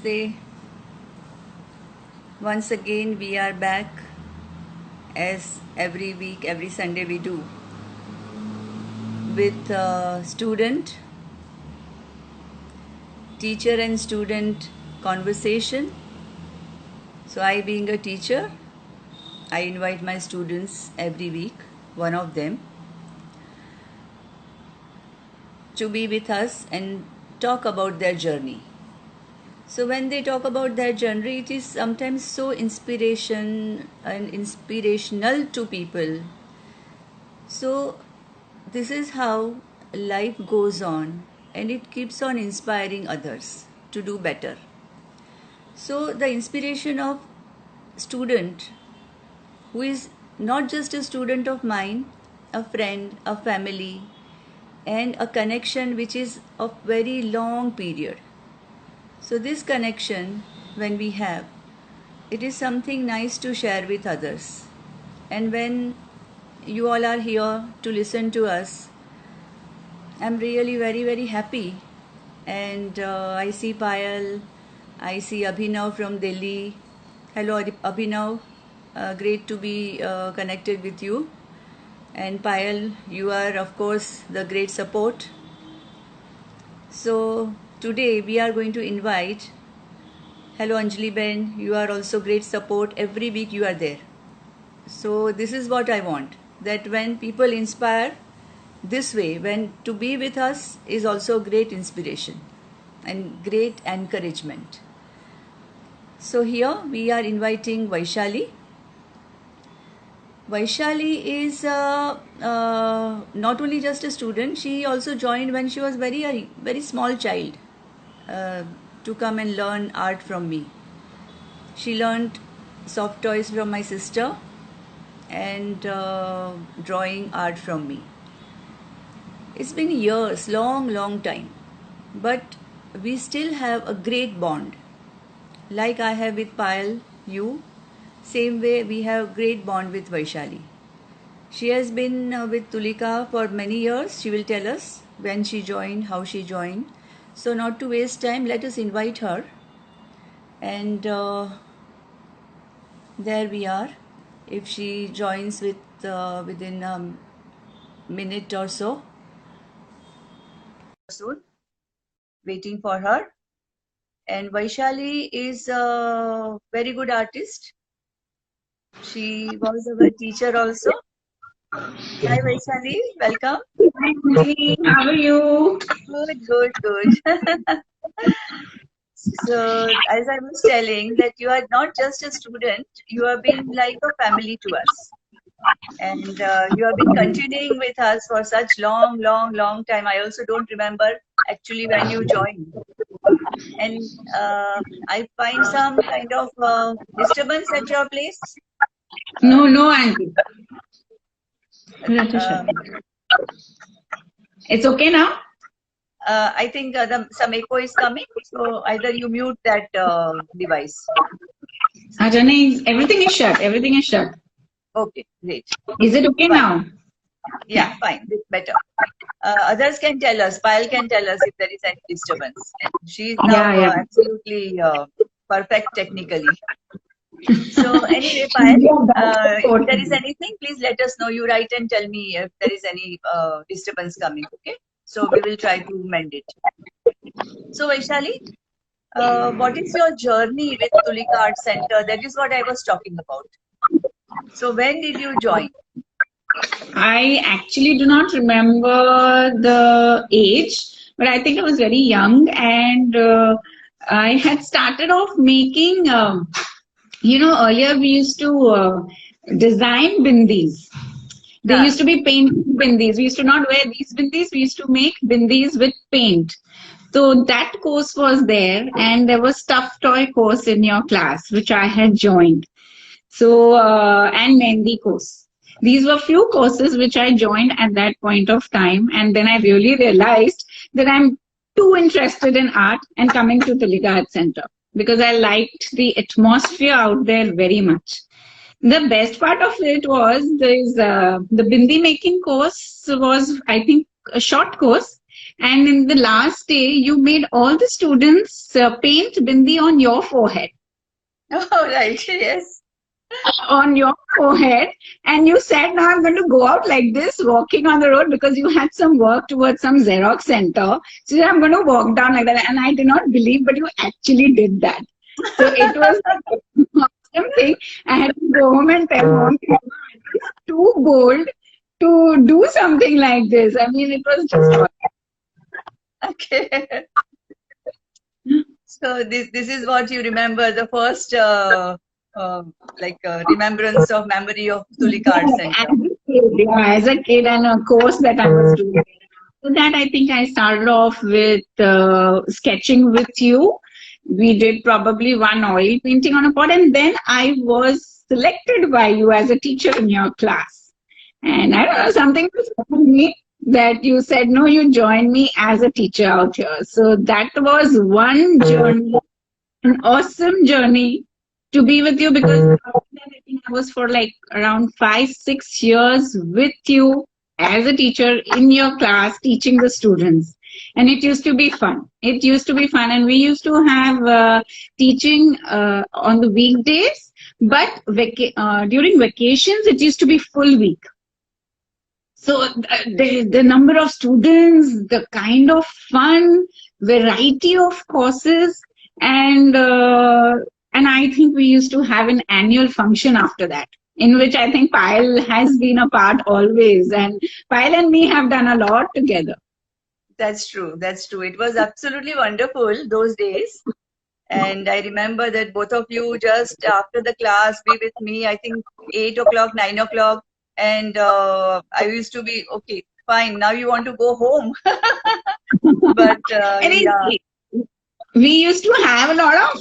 Say once again we are back as every week, every Sunday we do with student, teacher and student conversation. So I being a teacher, I invite my students every week, one of them, to be with us and talk about their journey. So when they talk about their journey, it is sometimes so inspirational to people. So this is how life goes on and it keeps on inspiring others to do better. So the inspiration of student who is not just a student of mine, a friend, a family, and a connection which is of very long period. So this connection, when we have, it is something nice to share with others. And when you all are here to listen to us, I'm really very happy. And I see Payal, I see Abhinav from Delhi. Hello Abhinav, great to be connected with you. And Payal, you are of course the great support. So today we are going to invite, hello Anjali Ben, you are also great support. Every week you are there. So this is what I want, that when people inspire this way, when to be with us is also great inspiration and great encouragement. So here we are inviting Vaishali. Vaishali is not only just a student, she also joined when she was very small child to come and learn art from me. She learned soft toys from my sister and drawing art from me. It's been years, long time, but we still have a great bond. Like I have with Payal, you, same way we have great bond with Vaishali. She has been with Tulika for many years. She will tell us when she joined, how she joined. So not to waste time, let us invite her. And there we are. If she joins within a minute or so, soon, waiting for her. And Vaishali is a very good artist. She was our teacher also. Hi Vaishali, welcome. Hi, how are you? Good. So as I was telling that you are not just a student, you have been like a family to us. And you have been continuing with us for such long time. I also don't remember actually when you joined. And I find some kind of disturbance at your place. No, auntie. Uh, It's okay now? I think some echo is coming, so either you mute that device. Ajane, everything is shut. Everything is shut. Okay, great. Is it okay Fine. now? Yeah, fine. It's better. Others can tell us. Payal can tell us if there is any disturbance. She is now Yeah. absolutely perfect technically. So anyway, Payal, if there is anything, please let us know. You write and tell me if there is any disturbance coming. Okay. So we will try to mend it. So Vaishali, what is your journey with Tulika Art Center? That is what I was talking about. So when did you join? I actually do not remember the age, but I think I was very young and I had started off making, earlier we used to design bindis. They used to be painted bindis. We used to not wear these bindis. We used to make bindis with paint. So that course was there, and there was stuffed toy course in your class, which I had joined. So and Mendi course. These were few courses which I joined at that point of time, and then I really realized that I'm too interested in art and coming to Tulika Art Center because I liked the atmosphere out there very much. The best part of it was the bindi making course was, I think, a short course, And in the last day, you made all the students paint bindi on your forehead. Oh, right. Yes. On your forehead, and you said, now I'm going to go out like this walking on the road, because you had some work towards some Xerox center. So you said, I'm going to walk down like that, and I did not believe, but you actually did that. So it was an awesome thing. I had to go home and tell mom, it's too bold to do something like this. I mean, it was just Okay. So this is what you remember, the first remembrance of memory of Tulika Art Center. As a kid, and a course that I was doing. So that I think I started off with sketching with you. We did probably one oil painting on a pot, and then I was selected by you as a teacher in your class. And I don't know, something was happening me that you said, no, you join me as a teacher out here. So that was one journey, an awesome journey to be with you, because after that, I think I was for like around 5-6 years with you as a teacher in your class teaching the students. And it used to be fun. It used to be fun. And we used to have teaching on the weekdays, but during vacations, it used to be full week. So the number of students, the kind of fun, variety of courses, and I think we used to have an annual function after that, in which I think Payal has been a part always, and Payal and me have done a lot together. That's true. That's true. It was absolutely wonderful those days. And I remember that both of you just after the class be with me, I think 8 o'clock, 9 o'clock. And I used to be, okay, fine, now you want to go home. But yeah. We used to have a lot of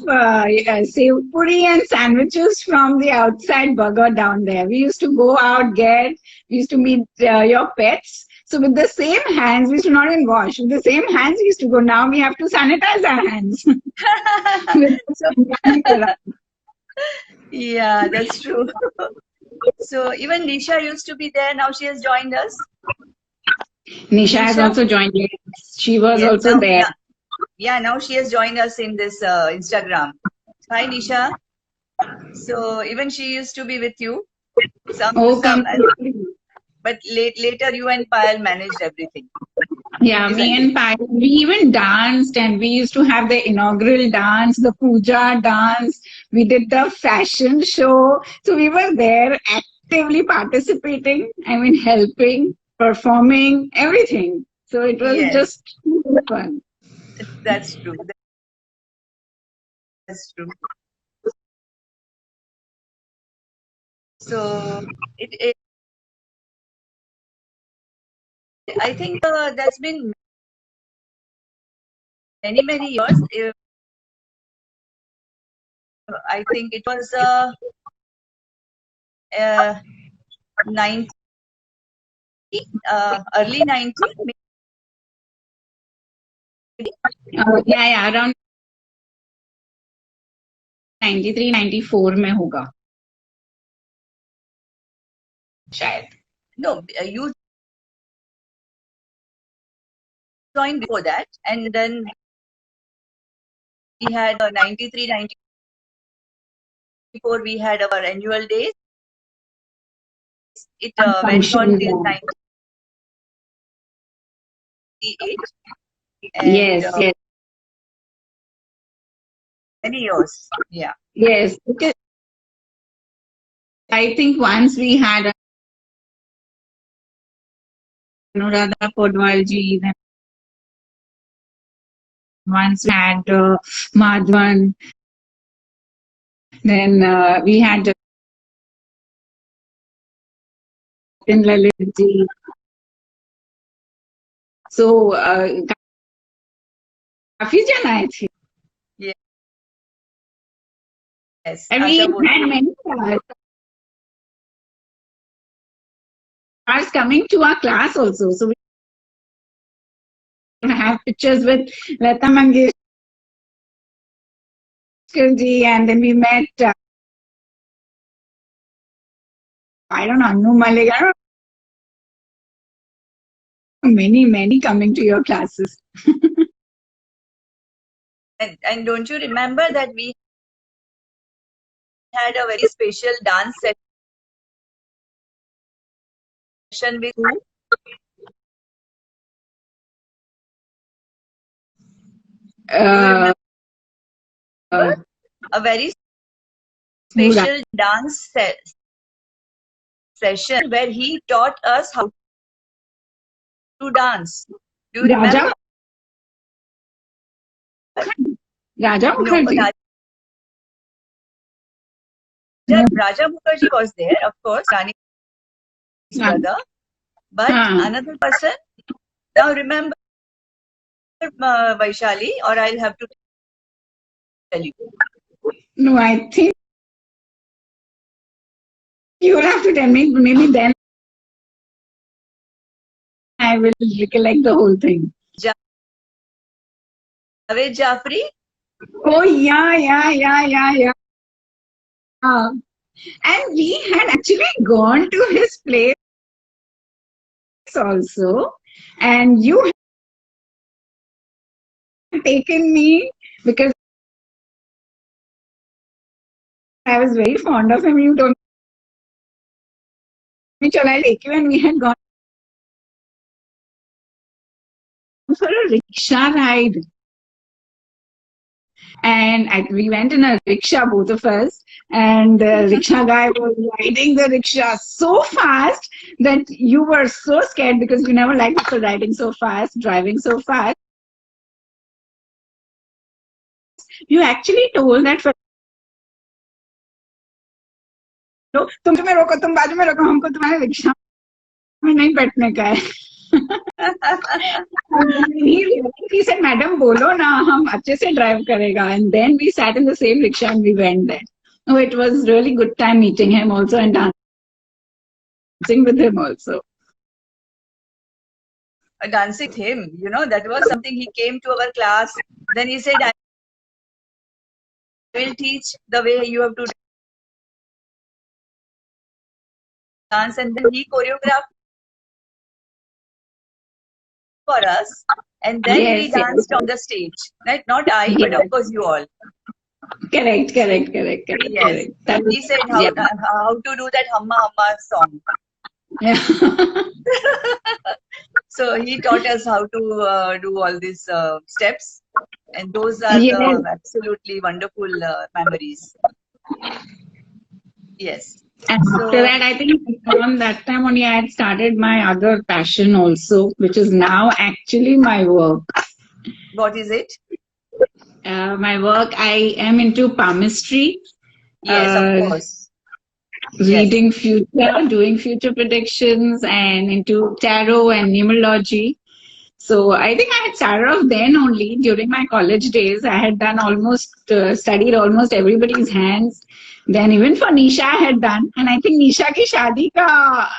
sev puri and sandwiches from the outside burger down there. We used to go out, we used to meet your pets. So with the same hands, we used to not even wash. With the same hands, we used to go. Now we have to sanitize our hands. Yeah, that's true. So even Nisha used to be there. Now she has joined us. Nisha has also joined us. She was also now, there. Yeah, now she has joined us in this Instagram. Hi, Nisha. So even she used to be with you. But later you and Payal managed everything. Yeah, me and Payal, we even danced, and we used to have the inaugural dance, the puja dance. We did the fashion show. So we were there actively participating, I mean, helping, performing, everything. So it was just fun. That's true. That's true. So I think that's been many years. I think it was 90, early 90. Yeah, around 93, 94 में होगा शायद. No, you joined before that, and then we had 93, 94. We had our annual days. It went on till 98. Yes, yes. Many years. Yeah. Yes. Because I think once we had Anuradha Podwalji, then once we had Madhwan, then we had Lalitji. So, काफी जन आए थे. Yes. And we had many stars coming to our class also. So we have pictures with Lata Mangeshkar ji, and then we met I don't know, Annu Malik. many coming to your classes. And don't you remember that we had a very special dance session with who? Do you remember? A very special dance session where he taught us how to dance. Do you remember? Raja No, Mukherjee. Raja Mukherjee was there, of course, Rani's brother. But another person, now remember Vaishali, or I'll have to tell you. No, I think you will have to tell me. Maybe then I will recollect the whole thing. Javed Jafri? Oh, yeah. And we had actually gone to his place also. And you had taken me because I was very fond of him. You told me, "Chal, I'll take you," and we had gone for a rickshaw ride. And we went in a rickshaw, both of us, and the rickshaw guy was riding the rickshaw so fast that you were so scared because you never liked people riding so fast, driving so fast. You actually told that for no, तुम तुम्हें रोको, तुम बाजू में रोको, हमको तुम्हारे rickshaw में नहीं बैठने का है. He said, "Madam, bolo na, hum अच्छे से drive करेगा." And then we sat in the same rickshaw and we went there. Oh, it was really good time meeting him also and dancing with him also. Dancing with him, you know, that was something. He came to our class. Then he said, "I will teach the way you have to dance." And then he choreographed for us. And then we danced on the stage. Right? Not I, but of course you all. Correct. Yes. He said how to do that Hamma Hamma song. Yeah. So he taught us how to do all these steps. And those are absolutely wonderful memories. Yes. And after that, I think from that time only I had started my other passion also, which is now actually my work. What is it? My work, I am into palmistry. Yes, of course. Reading future, doing future predictions, and into tarot and numerology. So I think I had started off then only during my college days. I had done studied almost everybody's hands. Then even for Nisha I had done. And I think Nisha ki shadi ka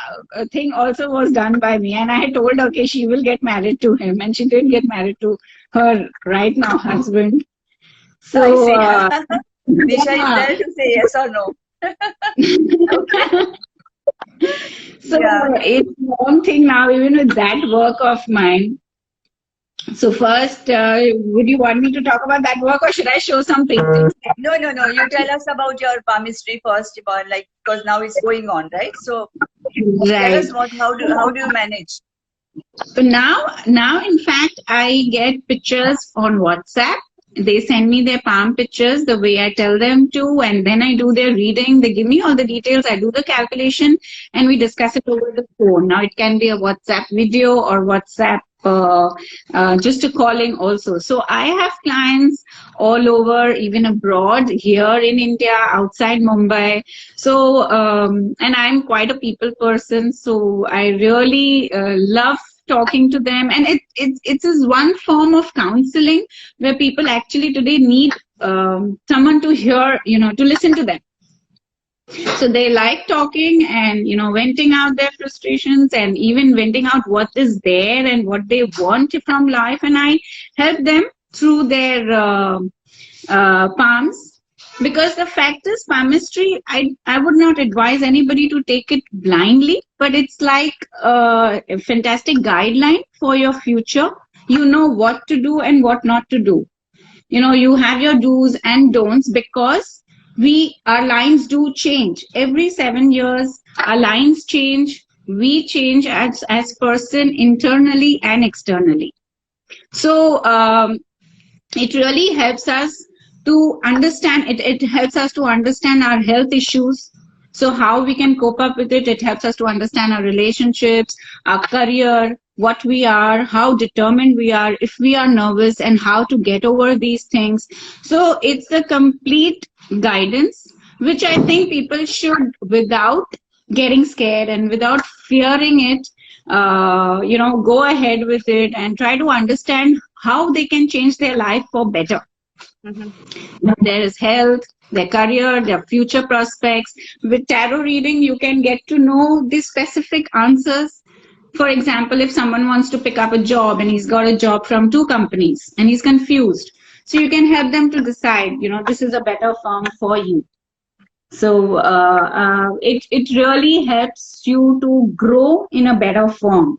thing also was done by me. And I had told her, okay, she will get married to him. And she did get married to her right now husband. So Nisha is there to say yes or no. So it's one thing now, even with that work of mine. So first, would you want me to talk about that work, or should I show some paintings? No. You tell us about your palmistry first, because now it's going on, right? So tell us how do you manage? So now in fact, I get pictures on WhatsApp. They send me their palm pictures the way I tell them to, and then I do their reading. They give me all the details. I do the calculation, and we discuss it over the phone. Now it can be a WhatsApp video or WhatsApp just a calling also. So I have clients all over, even abroad, here in India, outside Mumbai. So and I'm quite a people person, so I really love talking to them, and it is one form of counseling where people actually today need someone to hear, to listen to them. So they like talking and venting out their frustrations and even venting out what is there and what they want from life, and I help them through their palms Because the fact is, palmistry, I would not advise anybody to take it blindly, but it's like a fantastic guideline for your future. You know what to do and what not to do. You know, you have your do's and don'ts, because our lines do change every 7 years. Our lines change, we change as person, internally and externally. So it really helps us to understand it helps us to understand our health issues, so how we can cope up with it. It helps us to understand our relationships, our career, what we are, how determined we are, if we are nervous, and how to get over these things. So it's a complete guidance which I think people should, without getting scared and without fearing it, go ahead with it and try to understand how they can change their life for better. There is health, their career, their future prospects. With tarot reading, you can get to know the specific answers. For example, if someone wants to pick up a job and he's got a job from 2 companies and he's confused, so you can help them to decide, this is a better firm for you. So it really helps you to grow in a better form.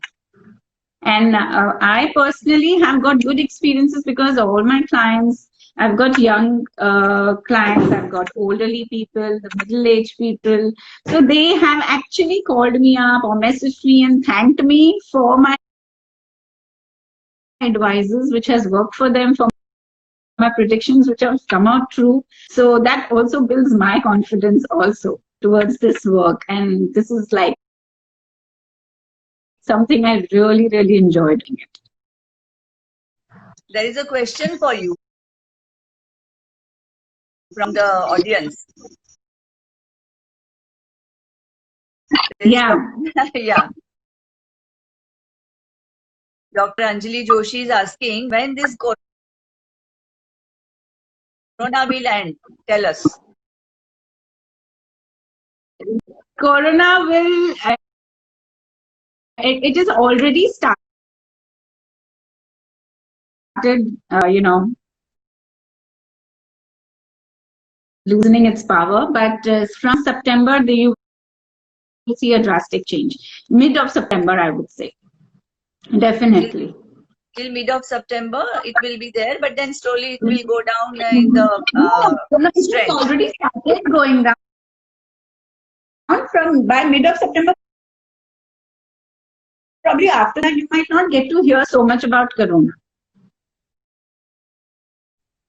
And I personally have got good experiences, because all my clients, I've got young clients, I've got elderly people, the middle-aged people. So they have actually called me up or messaged me and thanked me for my advices, which has worked for them, for my predictions, which have come out true. So that also builds my confidence also towards this work. And this is like something I really, really enjoy doing it. There is a question for you from the audience. Yeah. Yeah. Dr. Anjali Joshi is asking when this Corona will end. Tell us. Corona will, it is already started, losing its power, but from September, you will see a drastic change. Mid of September, I would say. Definitely. Till mid of September, it will be there, but then slowly it will go down in the It's already started going down. By mid of September, probably after that, you might not get to hear so much about Corona.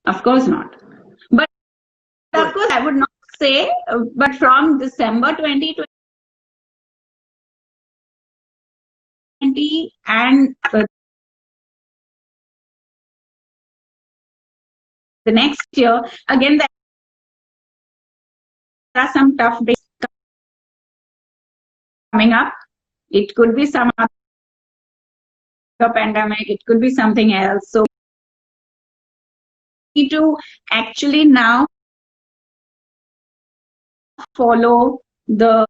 Of course not. But of course, I would not say, but from December 2020 and the next year, again, there are some tough days coming up. It could be some other pandemic, it could be something else. So we need to actually now follow the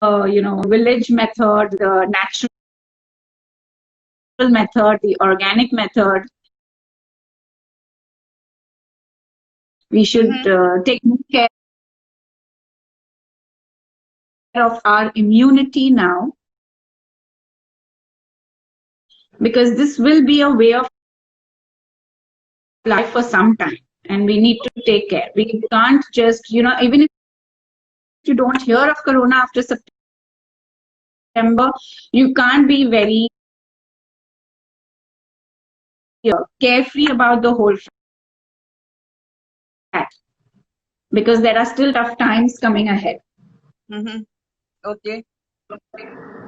village method, the natural method, the organic method. We should take care of our immunity now, because this will be a way of life for some time, and we need to take care. We can't just, even if you don't hear of Corona after September, you can't be very carefree about the whole fact, because there are still tough times coming ahead. Okay.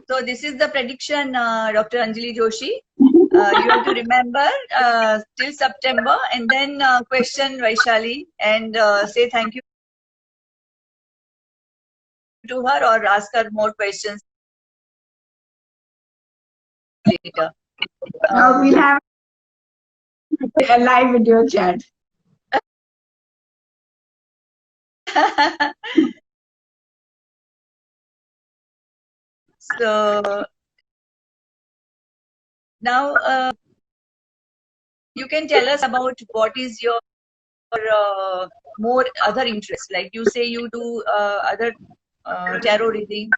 So this is the prediction, Dr. Anjali Joshi. You have to remember till September, and then question Vaishali and say thank you to her, or ask her more questions later. We'll have a live video chat. So now you can tell us about what is your more other interests? Like you say you do other tarot reading.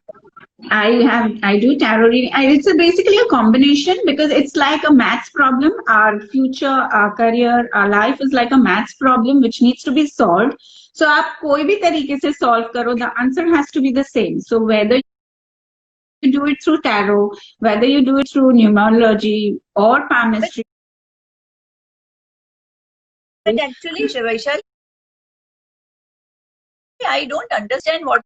I do tarot reading. It's basically a combination because it's like a maths problem. Our future, our career, our life is like a maths problem which needs to be solved. So आप कोई भी तरीके से solve करो, the answer has to be the same. So whether you do it through tarot, whether you do it through numerology or palmistry. But actually, Vaishali, I don't understand what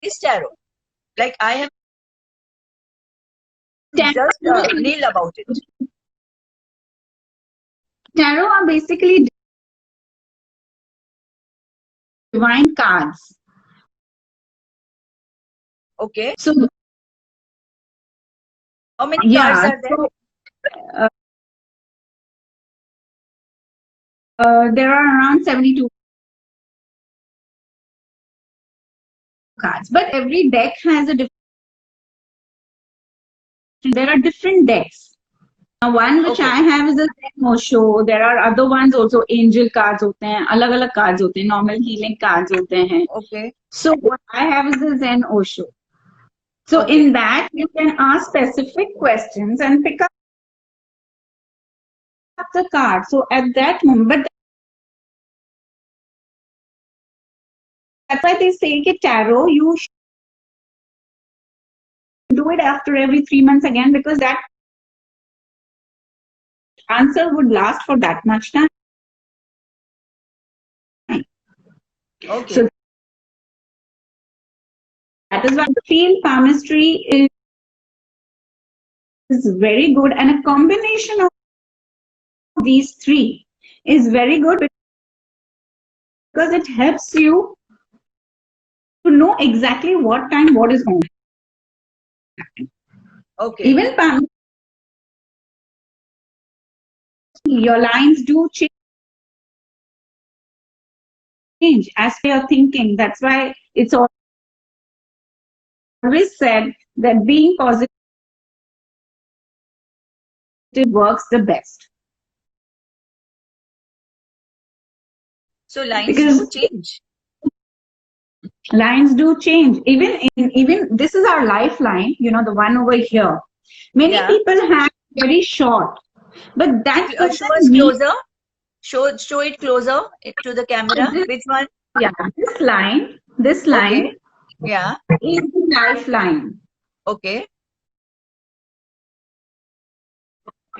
is tarot. Like I am just nil about it. Tarot are basically divine cards. Okay. So how many cards are there? So, there are around 72 cards, but every deck has a different. There are different decks. Now, one which I have is a Zen Osho. There are other ones also. Angel cards होते हैं, अलग-अलग cards होते हैं, normal healing cards होते हैं. Okay. So what I have is a Zen Osho. So in that you can ask specific questions and pick up the card. So at that moment, but that's why they say that tarot you should do it after every 3 months again, because that answer would last for that much time. Okay. So that is why I feel palmistry is very good, and a combination of these three is very good because it helps you to know exactly what time what is going to happen. Okay. Even palmistry, your lines do change as per your thinking. That's why it's always said that being positive works the best. So lines do change. Lines do change. Even this is our lifeline, you know, the one over here. Many people have very short, but that show us closer. Show it closer to the camera. Which one? Yeah, this line. Okay. Yeah. Is the lifeline. Okay.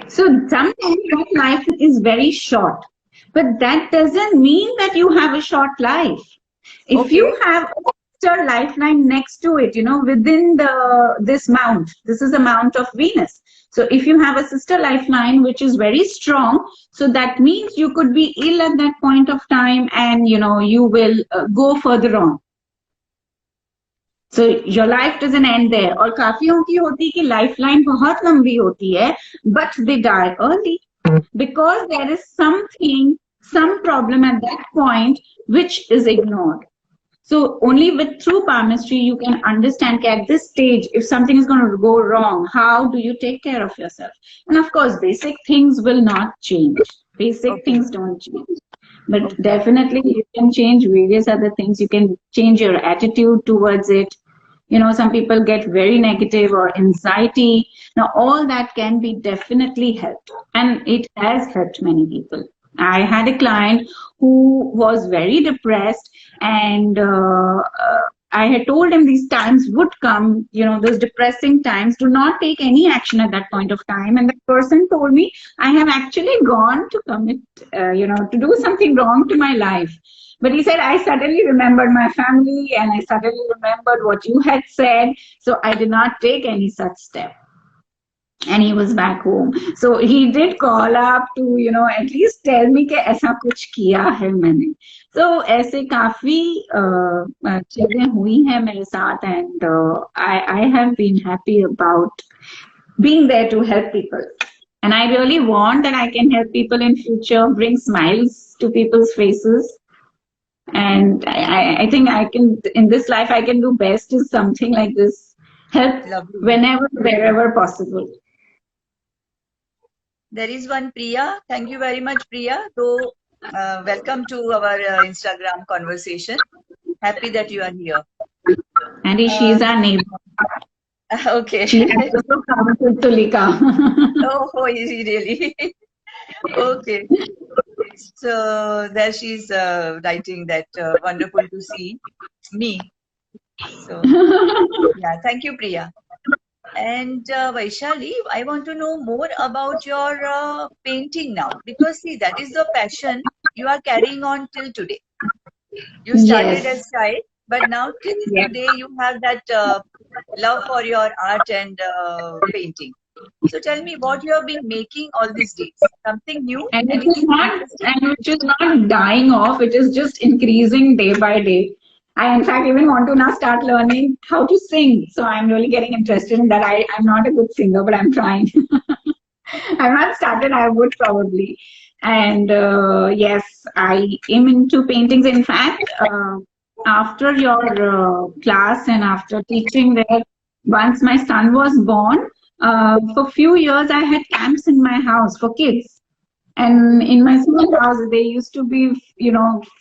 So sometimes that life is very short, but that doesn't mean that you have a short life. If you have a lifeline next to it, you know, within this mount, this is a mount of Venus. So if you have a sister lifeline which is very strong, so that means you could be ill at that point of time, and you know you will go further on. So your life doesn't end there. और काफियों की होती कि lifeline बहुत लंबी होती है, but they die early because there is some problem at that point which is ignored. So only through palmistry you can understand that at this stage, if something is going to go wrong, how do you take care of yourself? And of course, basic things will not change. Basic things don't change. But definitely you can change various other things. You can change your attitude towards it. You know, some people get very negative or anxiety. Now, all that can be definitely helped. And it has helped many people. I had a client who was very depressed, and I had told him these times would come, you know, those depressing times. Do not take any action at that point of time. And the person told me, I have actually gone to commit, you know, to do something wrong to my life. But he said, I suddenly remembered my family and I suddenly remembered what you had said. So I did not take any such step. And he was back home. So he did call up to, you know, at least tell me कि ऐसा कुछ किया है मैंने. So ऐसे काफी चीजें हुई हैं मेरे साथ, and I have been happy about being there to help people. And I really want that I can help people in future, bring smiles to people's faces. And I think I can, in this life, I can do best is something like this. Help whenever, wherever possible. There is one Priya. Thank you very much, Priya. So, welcome to our Instagram conversation. Happy that you are here. And Uh, she's our neighbor. okay. She has also come to Tulika. Oh, is he really? Okay. So there she's writing that wonderful to see me. So yeah, thank you, Priya. And Vaishali, I want to know more about your painting now because see, that is the passion you are carrying on till today. You started Yes. as child, but now till Yes. today you have that love for your art and painting. So tell me what you have been making all these days. Something new? And Anything interesting? which is not dying off, it is just increasing day by day. I in fact even want to now start learning how to sing. So I'm really getting interested in that. I'm not a good singer, but I'm trying. I've not started, I would probably. And yes, I am into paintings. In fact, after your class and after teaching there, once my son was born, for few years I had camps in my house for kids. And in my school house, they used to be,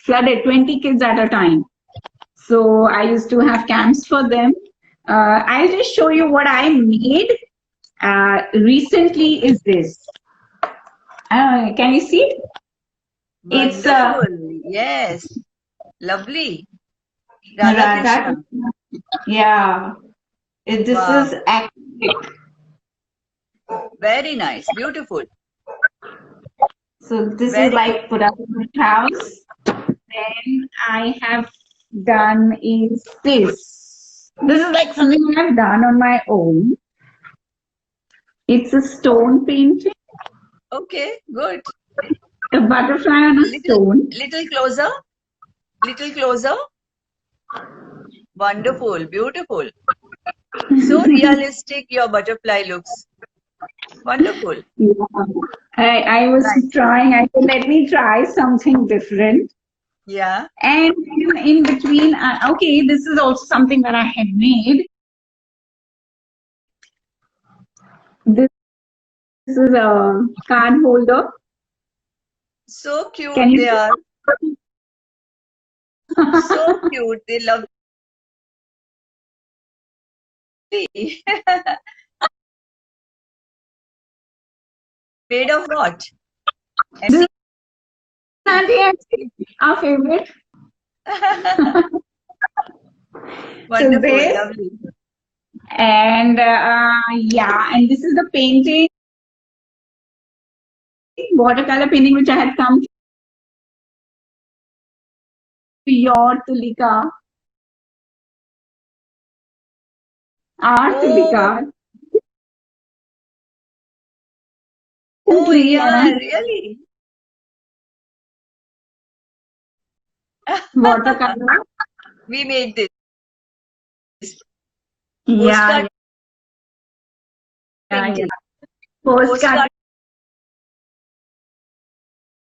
flooded, 20 kids at a time. So I used to have camps for them. I'll just show you what I made recently is this. Can you see it? It's Wonderful. Yes. Lovely. Radha Radha. Krishna. Yeah. This Wow. is acrylic. Very nice. Beautiful. So this is Very good. like put up in the house. Then I have done is this. This is like something I've done on my own. It's a stone painting, Okay, good. a butterfly on a Little stone. little closer. Little closer. Wonderful. Beautiful. So realistic your butterfly looks. Wonderful. Yeah. I was Nice. trying, I said, let me try something different. Yeah. And in between, okay, this is also something that I had made. This is a card holder. So Can cute you they are. see? So cute. They love me. Made of what? This Any? is Auntie actually our favorite. So Wonderful. this, Lovely. and yeah, and this is the painting, watercolor painting, which I had come to your Tulika, our Oh, Tulika, oh recently, and yeah, I really? watercolor. We made this Yeah, postcard yeah, yeah. painting. Postcard Postcard.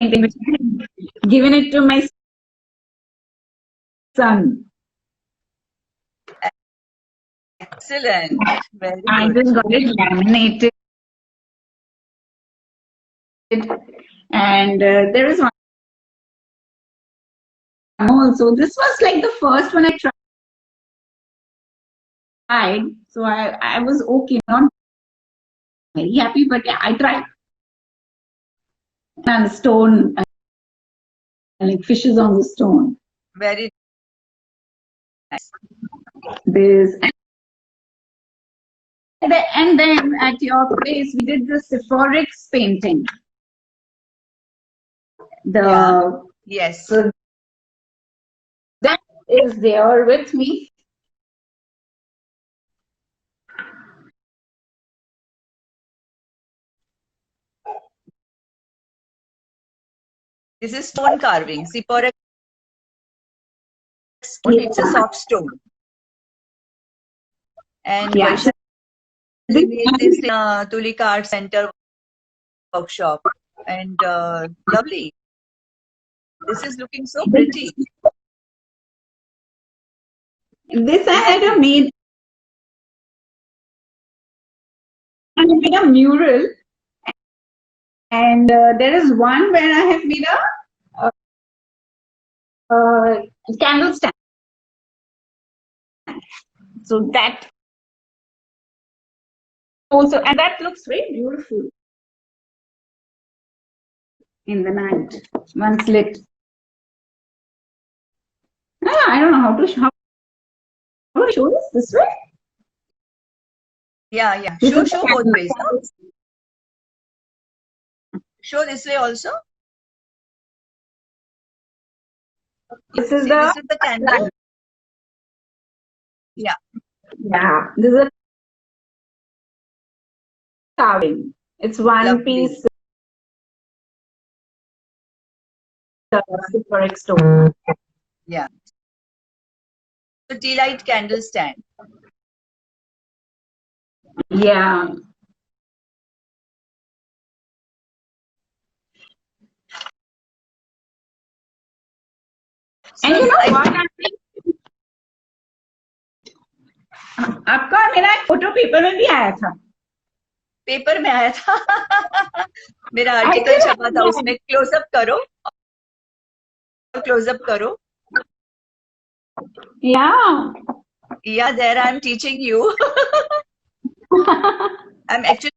painting, which I had given it to my son. Excellent. Very I good. just got it laminated, and there is one more. So this was like the first one I tried. So I was okay, not very happy, but yeah, I tried. And the stone, like fishes on the stone. Very nice. This and then at your place we did the Sephorix painting. Yeah. The Yes. so that is there with me. This is stone carving. Siporex stone. It's a Yeah, soft stone. And yeah. So Vaishali made this in Tulika Art Center workshop. And lovely. This is looking so pretty. this I Isn't had it? a made. I made a mural And there is one where I have made a candle stand. So that also, and that looks very beautiful in the night once lit. I don't know how to show this way. Yeah. This Show is the both candle. ways. No? Show this way also. This is See, the this is the candle. Yeah. This is a carving. It's one Lovely. piece Syphoric stone. Yeah. So tea light candle stand. Yeah. So And you know I, what? आपका मेरा photo paper में भी आया था. Paper में आया था. मेरा आर्टिकल छपा था उसमें. क्लोजअप करो. क्लोजअप करो. Yeah. Yeah, there I'm teaching you. I'm actually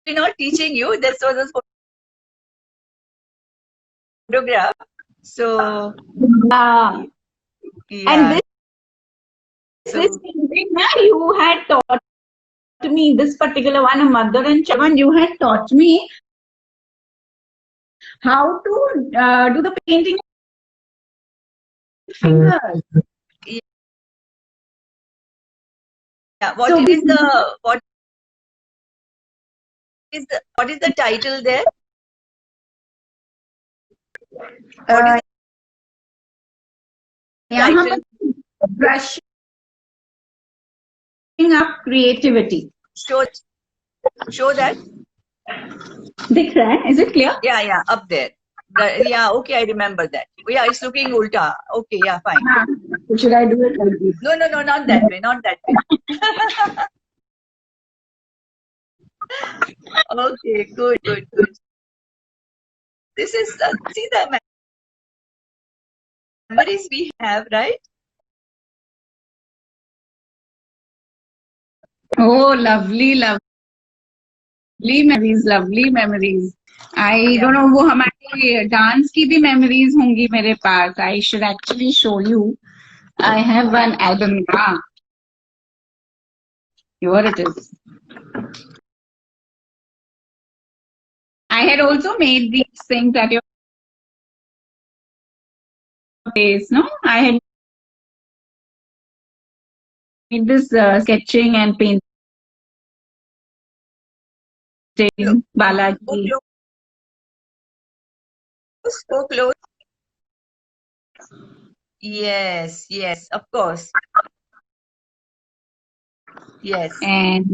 not teaching you. This was a photograph. So Yeah. yeah. And this painting, you had taught me this particular one, a mother and Chavan. You had taught me how to do the painting with fingers. Yeah. What is the title there? What is the title? Brushing up creativity. Show that. दिख रहा है? Is it clear? Yeah, up there. Yeah, okay, I remember that. Yeah, it's looking ulta. Okay, yeah, fine. Should I do it like this? No, not that way, not that way. Okay, good. This is, see the memories we have, right? Oh, lovely memories. I don't know, वो हमारे dance की भी memories होंगी मेरे पास. I should actually show you. I have one album. Here it is. I had also made these things at your place, no? I had made this sketching and painting. Balaji. So close. Yes, of course. Yes. And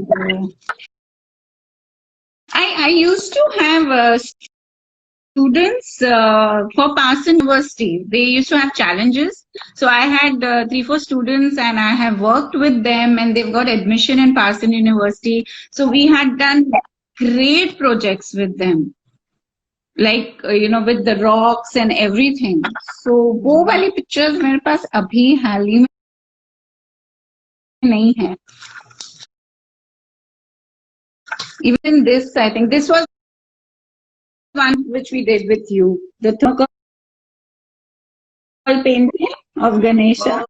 I used to have students for Parson University. They used to have challenges. So I had 3-4 students and I have worked with them and they've got admission in Parson University. So we had done great projects with them. Like, with the rocks and everything. So वो वाली pictures मेरे पास अभी हाल ही में नहीं है. Even this, I think this was one which we did with you. The thermocol painting of Ganesha.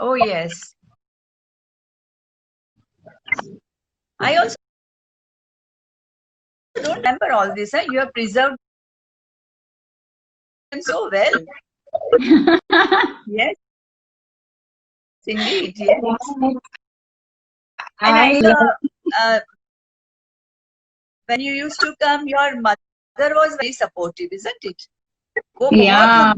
Oh yes. I also don't remember all this. You have preserved them so well. Yes. Indeed, yes. And when you used to come, your mother was very supportive, isn't it? Yeah.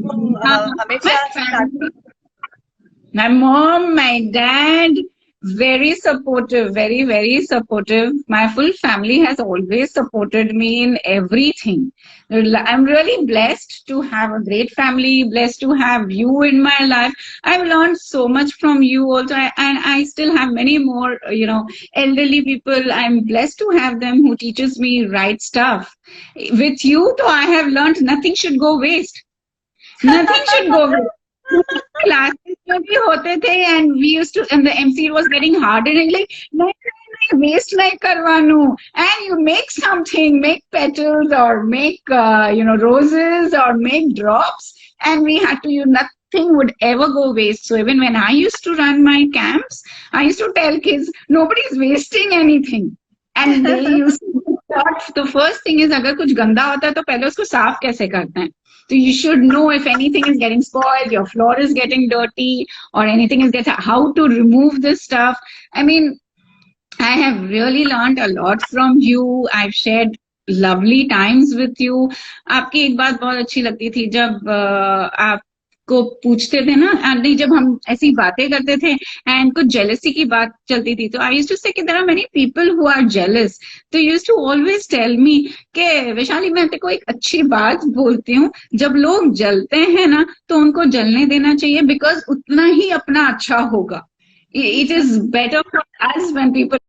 My mom, my dad, Very supportive, very, very supportive. My full family has always supported me in everything. I'm really blessed to have a great family, blessed to have you in my life. I've learned so much from you also, and I still have many more, elderly people. I'm blessed to have them who teaches me right stuff. With you, though, I have learned nothing should go waste. Nothing should go waste. Classes में भी होते थे and we used to and the MC was getting harder and like नहीं waste नहीं करवानू and you make something, make petals or make roses or make drops, and we had to nothing would ever go waste. So even when I used to run my camps, I used to tell kids nobody is wasting anything, and they used to thought the first thing is अगर कुछ गंदा होता है तो पहले उसको साफ कैसे करते हैं. So you should know if anything is getting spoiled, your floor is getting dirty, or anything is getting, how to remove this stuff. I mean, I have really learned a lot from you. I've shared lovely times with you. आपकी एक बात बहुत अच्छी लगती थी जब आपको पूछते थे ना, नहीं जब हम ऐसी बातें करते थे एंड कुछ जेलसी की बात चलती थी तो आई यूज्ड टू से कि there are many people who are jealous. तो you used to always tell me कि वैशाली मैं तेरे को एक अच्छी बात बोलती हूँ, जब लोग जलते हैं ना तो उनको जलने देना चाहिए बिकॉज उतना ही अपना अच्छा होगा. It is better for us when people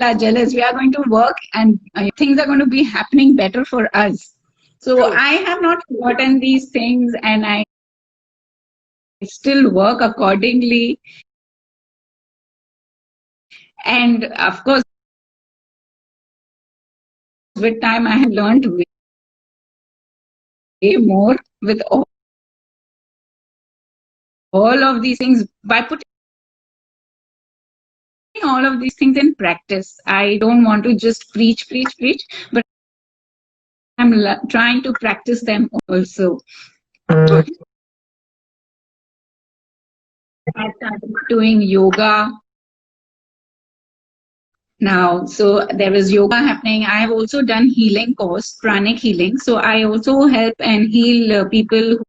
are jealous. We are going to work and things are going to be happening better for us. So I have not forgotten these things and I still work accordingly. And of course, with time, I have learned way more with all of these things by putting all of these things in practice. I don't want to just preach, but I'm trying to practice them also. I started doing yoga now. So there is yoga happening. I have also done healing course, pranic healing. So I also help and heal people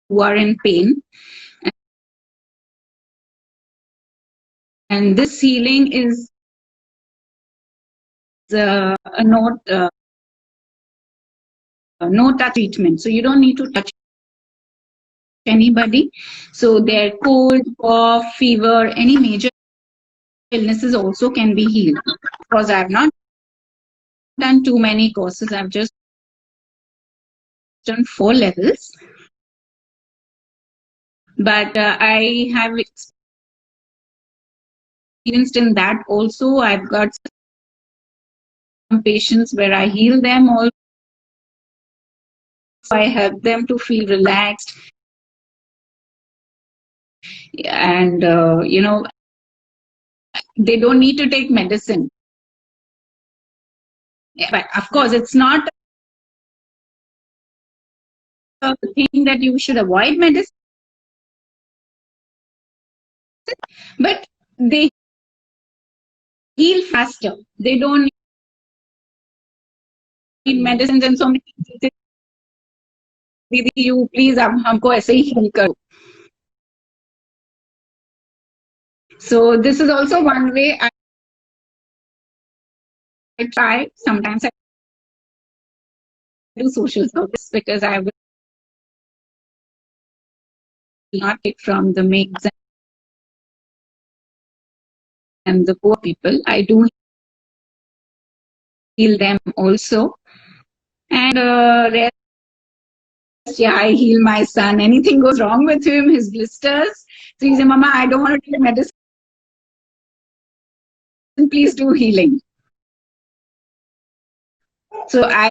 who are in pain. And this healing is a no touch treatment. So you don't need to touch anybody. So their cold, cough, fever, any major illnesses also can be healed. Because I have not done too many courses. I've just done 4 levels. But I have experienced in that also. I've got some patients where I heal them also. I help them to feel relaxed. And, they don't need to take medicine. But of course, it's not a thing that you should avoid medicine. But they heal faster. They don't need medicines and so many things. Didi, you please हमको ऐसे ही heal करो. So this is also one way I try. Sometimes I do social service because I will not take from the maids and the poor people. I do heal them also. And yeah, I heal my son. Anything goes wrong with him, his blisters. So he says, Mama, I don't want to take medicine. Please do healing. So I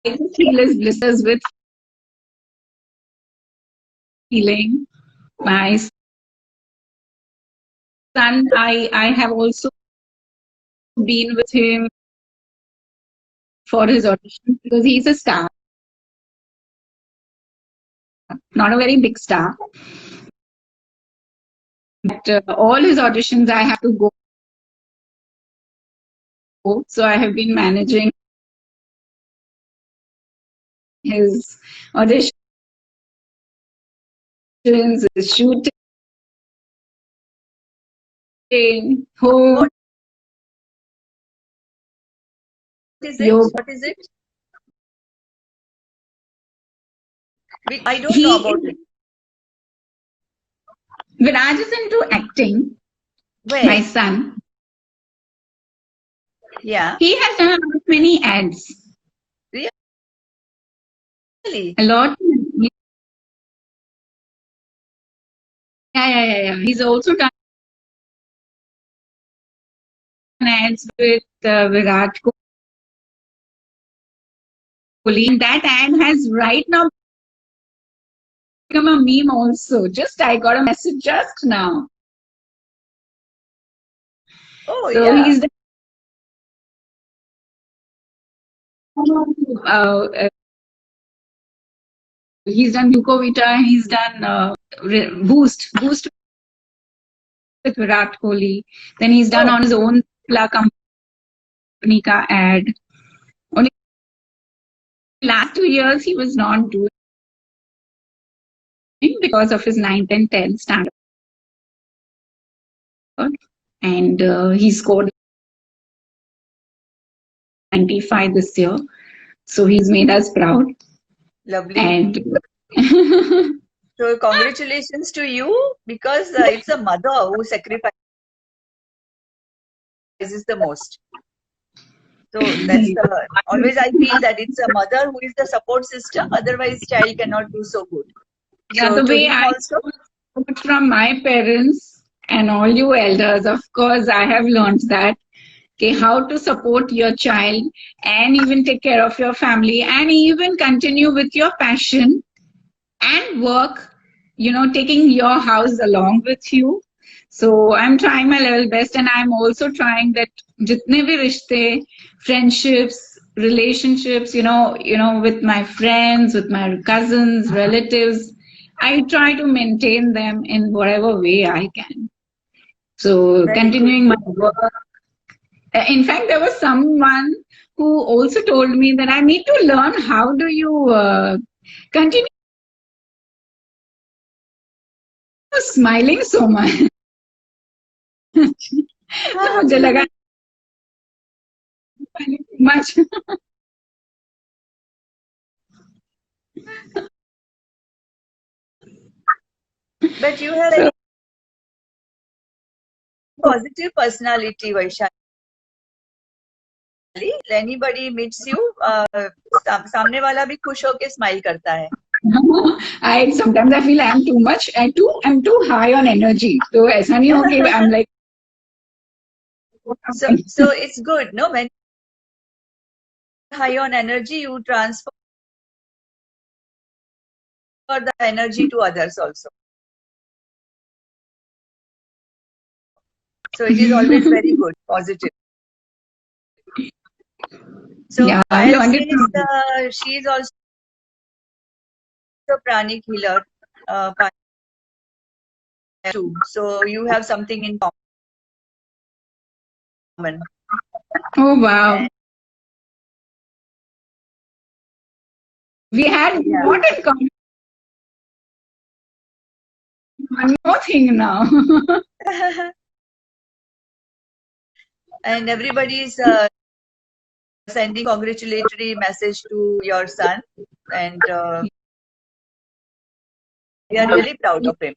just heal his blisters with healing. My son, I have also been with him for his audition because he's a star. Not a very big star. But all his auditions I have to go. So I have been managing his audition his shooting, home, What is it? yoga. What is it? I don't know He about it. Viraj is into acting. My Where? son, Yeah. he has done a lot of many ads. Really? A lot. Yeah. He's also done ads with Virat Kohli. And that ad has right now become a meme also. Just I got a message just now. Oh, So yeah. Uh, he's done Glucovita. He's done Boost with Virat Kohli. Then he's done Oh, on his own La Company ka ad. Only last 2 years he was not doing because of his 9th and 10th standard. And he scored 95 this year. So he's made us proud. lovely. And So congratulations to you, because it's a mother who sacrifices the most. So that's always I feel that it's a mother who is the support system. Otherwise, child cannot do so good. yeah, So the to way him I also, got from my parents and all you elders, of course, I have learned that okay, how to support your child and even take care of your family and even continue with your passion and work, taking your house along with you. So I'm trying my level best, and I'm also trying that jitne bhi rishte, friendships, relationships, with my friends, with my cousins, relatives, I try to maintain them in whatever way I can. So very good. continuing my work. In fact, there was someone who also told me that I need to learn how do you continue smiling so much. तो मुझे लगा much. But you have So, a positive personality, Vaishali. Anybody meets you, सामने वाला भी खुश होके smile करता है. I sometimes I feel I'm too much. I'm too high on energy. So ऐसा नहीं हो कि I'm like. So it's good, no? When high on energy, you transfer the energy to others also. So it is always very good, positive. So Yeah, I've as learned it from. she is also pranic healer, too. So you have something in common. Oh wow. And We had yeah, what in common. One more thing now. and everybody is sending congratulatory message to your son, and we are really proud of him.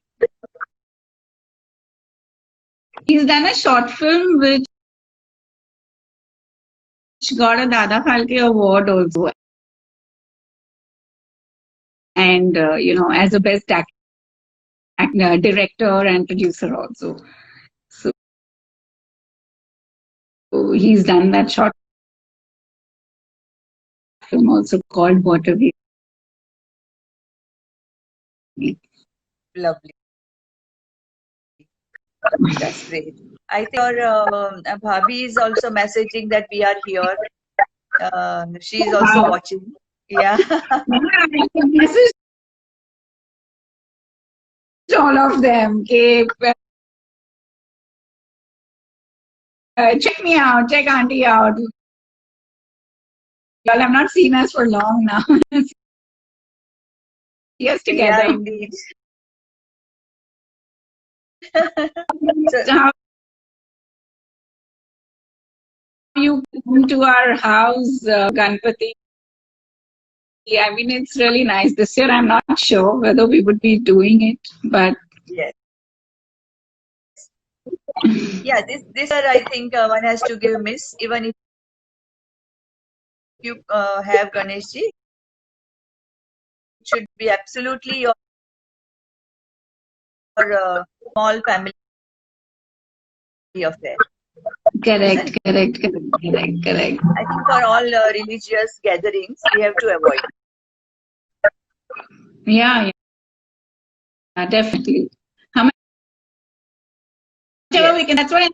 He's done a short film which got a Dada Phalke award also, and as a best director and producer also. So he's done that short film also called Waterway. Lovely. That's great. I think your Bhabhi is also messaging that we are here. She is also watching. Yeah. Message all of them. Okay, check me out, check auntie out. Y'all have not seen us for long now. See us together. Yeah, indeed. So, How you come to our house, Ganpati. I mean, it's really nice. This year, I'm not sure whether we would be doing it, but yes. Yeah, this year I think one has to give miss, even if you have Ganeshji, it should be absolutely your small family affair. correct, correct, correct, correct, correct. I think for all religious gatherings, we have to avoid. Yeah, yeah, definitely. How much ever Yes. we can. That's what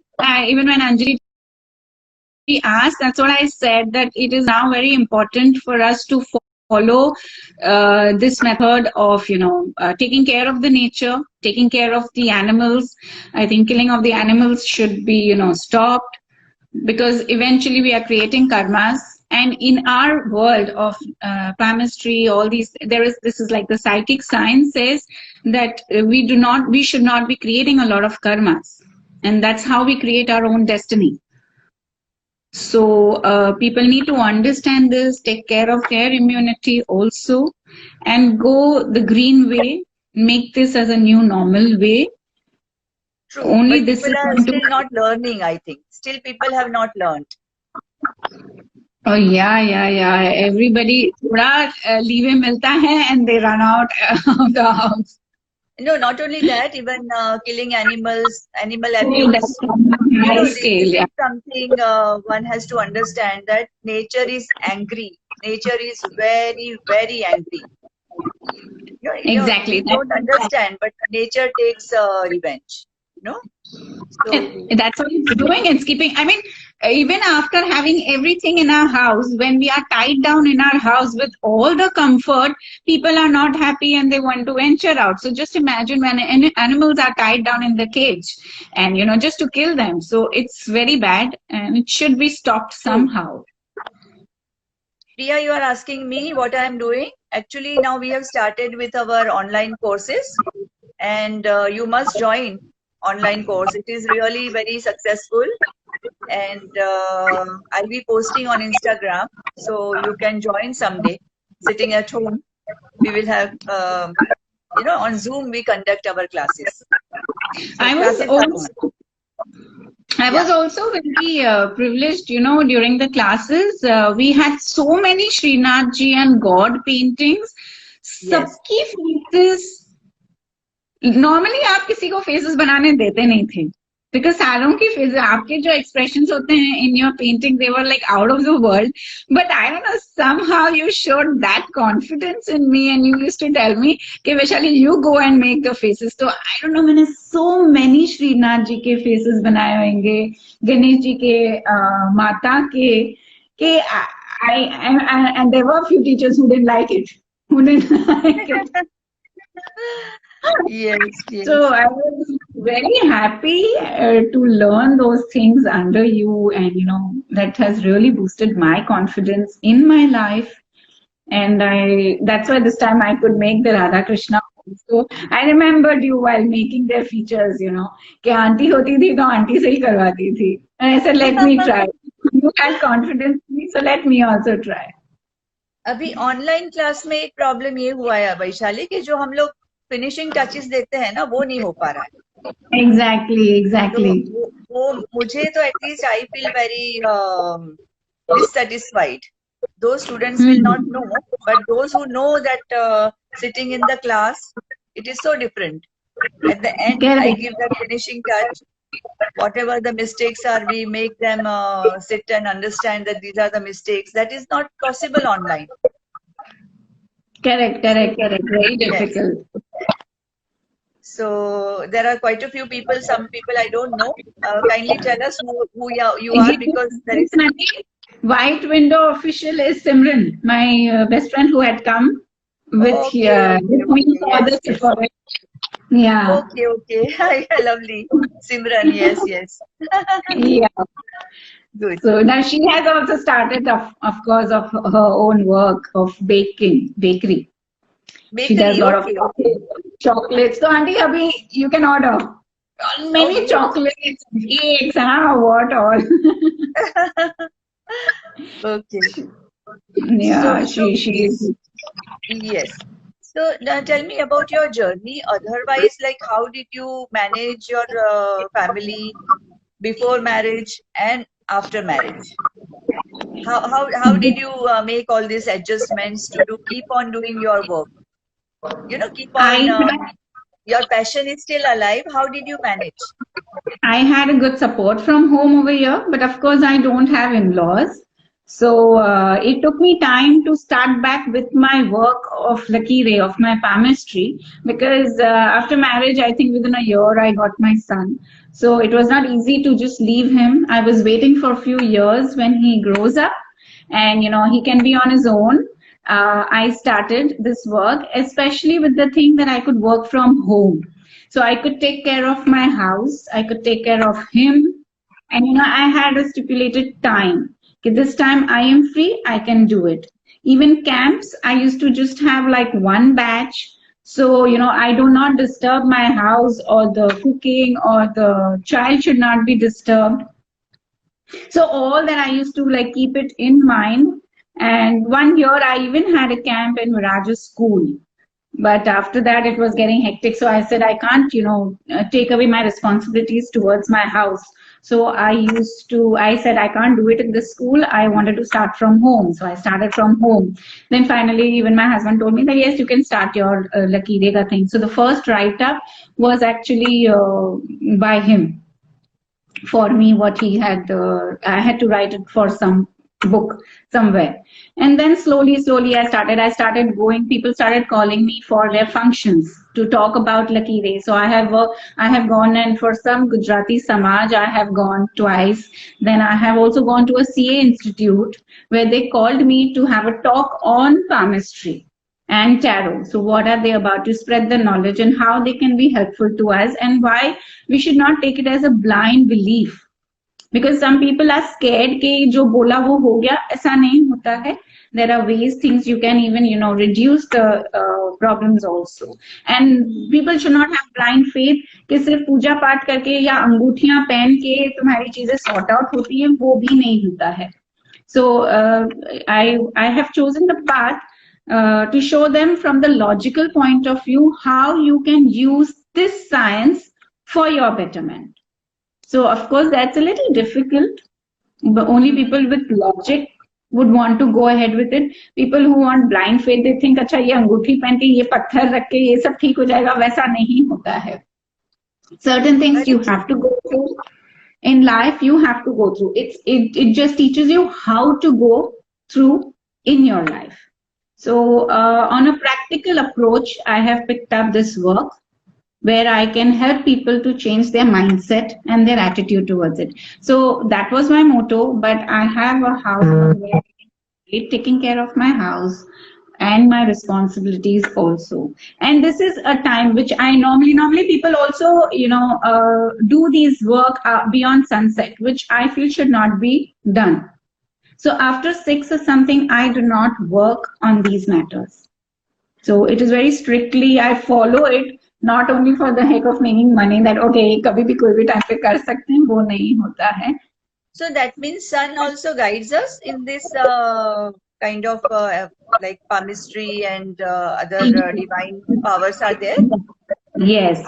even when Anjali asked, that's what I said, that it is now very important for us to follow this method of, taking care of the nature, taking care of the animals. I think killing of the animals should be, stopped, because eventually we are creating karmas. And in our world of palmistry, all these, this is like the psychic science says that we should not be creating a lot of karmas, and that's how we create our own destiny. So people need to understand this, take care of their immunity also, and go the green way, make this as a new normal way. True, Only but this people is are going to. still not learning, I think. Still, people have not learned. Oh yeah, yeah, yeah. Everybody, thoda leave milta hai, and they run out of the house. No, not only that, even killing animals, animal So abuse. that's on a high This scale, yeah. is something one has to understand, that nature is angry. Nature is very, very angry. Exactly. We don't understand, but nature takes revenge. No, so That's what it's doing. It's keeping, I mean, even after having everything in our house, when we are tied down in our house with all the comfort, people are not happy and they want to venture out. So just imagine when animals are tied down in the cage and, just to kill them. So it's very bad and it should be stopped true. somehow. Priya, you are asking me what I am doing. Actually, now we have started with our online courses, and you must join online course. It is really very successful, and I'll be posting on Instagram, so you can join someday. Sitting at home, we will have, on Zoom we conduct our classes. So I was classes are also on. I Yeah. was also very privileged, during the classes. We had so many Srinath ji and God paintings. Yes. सबकी faces, normally आप किसी को faces बनाने देते नहीं थे, because सारों की फेस, आपके जो एक्सप्रेशंस होते हैं in your painting, they were like out of the world. But I don't know, somehow you showed that confidence in me and you used to tell me कि Vaishali you go and make the faces. तो I don't no, मैंने so many Shrinath ji के faces बनाए होंगे, गणेश जी के, माता के I and there were few teachers who didn't like it, who didn't like it. Yes, yes. So I was very happy to learn those things under you, and that has really boosted my confidence in my life. And that's why this time I could make the Radha Krishna. So I remembered you while making their features. कि aunty होती थी तो aunty से ही करवाती थी. And I said, let me try. You had confidence in me, so let me also try. अभी online class में एक प्रॉब्लम ये हुआ है वैशाली, कि जो हम लोग फिनिशिंग टचेस देते हैं ना, वो नहीं हो पा रहा है. Exactly, तो exactly. वो मुझे तो at least I feel very dissatisfied. Those students will not know, but those who know that sitting in the class, it is so different. At the end, I Correct. give that finishing touch. Whatever the mistakes are, we make them sit and understand that these are the mistakes. That is not possible online. Correct. Very Yes. difficult. So there are quite a few people. Some people I don't know. Kindly tell us who you are, because there is. White Window official is Simran, my best friend who had come with me for Yes, this yes. for it. Yeah. Okay. Lovely. Simran, yes. Yeah. Good. So now she has also started, of course, of her own work of bakery. Bakery, She does a lot okay. of chocolates. So, Auntie, abhi you can order. Many Okay. chocolates, cakes, what all. Okay. So, Yeah, so she is. yes. So now tell me about your journey. Otherwise, like how did you manage your family before marriage and after marriage? How did you make all these adjustments to do keep on doing your work? You know, keep on I your passion is still alive. How did you manage? I had a good support from home over here, but of course I don't have in-laws. So it took me time to start back with my work of Lucky Ray, of my palmistry, because after marriage, I think within a year I got my son. So it was not easy to just leave him. I was waiting for a few years when he grows up and he can be on his own. I started this work, especially with the thing that I could work from home. So I could take care of my house, I could take care of him, and I had a stipulated time. Okay, this time I am free, I can do it. Even camps, I used to just have like one batch, so I do not disturb my house, or the cooking or the child should not be disturbed. So all that I used to like keep it in mind. And one year I even had a camp in Viraj's school, but after that it was getting hectic, so I said I can't take away my responsibilities towards my house. So I said I can't do it in the school, I wanted to start from home, so I started from home. Then finally even my husband told me that yes, you can start your Lucky Rega thing. So the first write up was actually by him, for me, what he had I had to write it for some book somewhere. And then slowly I started going, people started calling me for their functions to talk about Lucky Ray. So I have gone, and for some Gujarati Samaj I have gone twice. Then I have also gone to a CA institute where they called me to have a talk on palmistry and tarot. So, what are they about to spread the knowledge, and how they can be helpful to us, and why we should not take it as a blind belief. Because some people are scared कि जो बोला वो हो गया, ऐसा नहीं होता है. There are ways, things you can even reduce the problems also. And people should not have blind faith कि सिर्फ पूजा पाठ करके या अंगूठियां पहन के तुम्हारी चीजें सॉर्ट आउट होती है, वो भी नहीं होता है. So I have chosen the path to show them from the logical point of view how you can use this science for your betterment. So of course that's a little difficult, but only people with logic would want to go ahead with it. People who want blind faith, they think अच्छा ये अंगूठी पहन के ये पत्थर रख के ये सब ठीक हो जाएगा, वैसा नहीं होता है. Certain things you Very true. have to go through in life, you have to go through. It just teaches you how to go through in your life. So on a practical approach, I have picked up this work where I can help people to change their mindset and their attitude towards it. So that was my motto. But I have a house where I am taking care of my house and my responsibilities also. And this is a time which I normally people also do these work beyond sunset, which I feel should not be done. So after 6 or something, I do not work on these matters. So it is very strictly, I follow it, not only for the heck of making money, that okay, kabhi bhi koi bhi time pe kar sakte hain, wo nahi hota hai. So that means sun also guides us in this kind of like palmistry and other divine powers are there. Yes.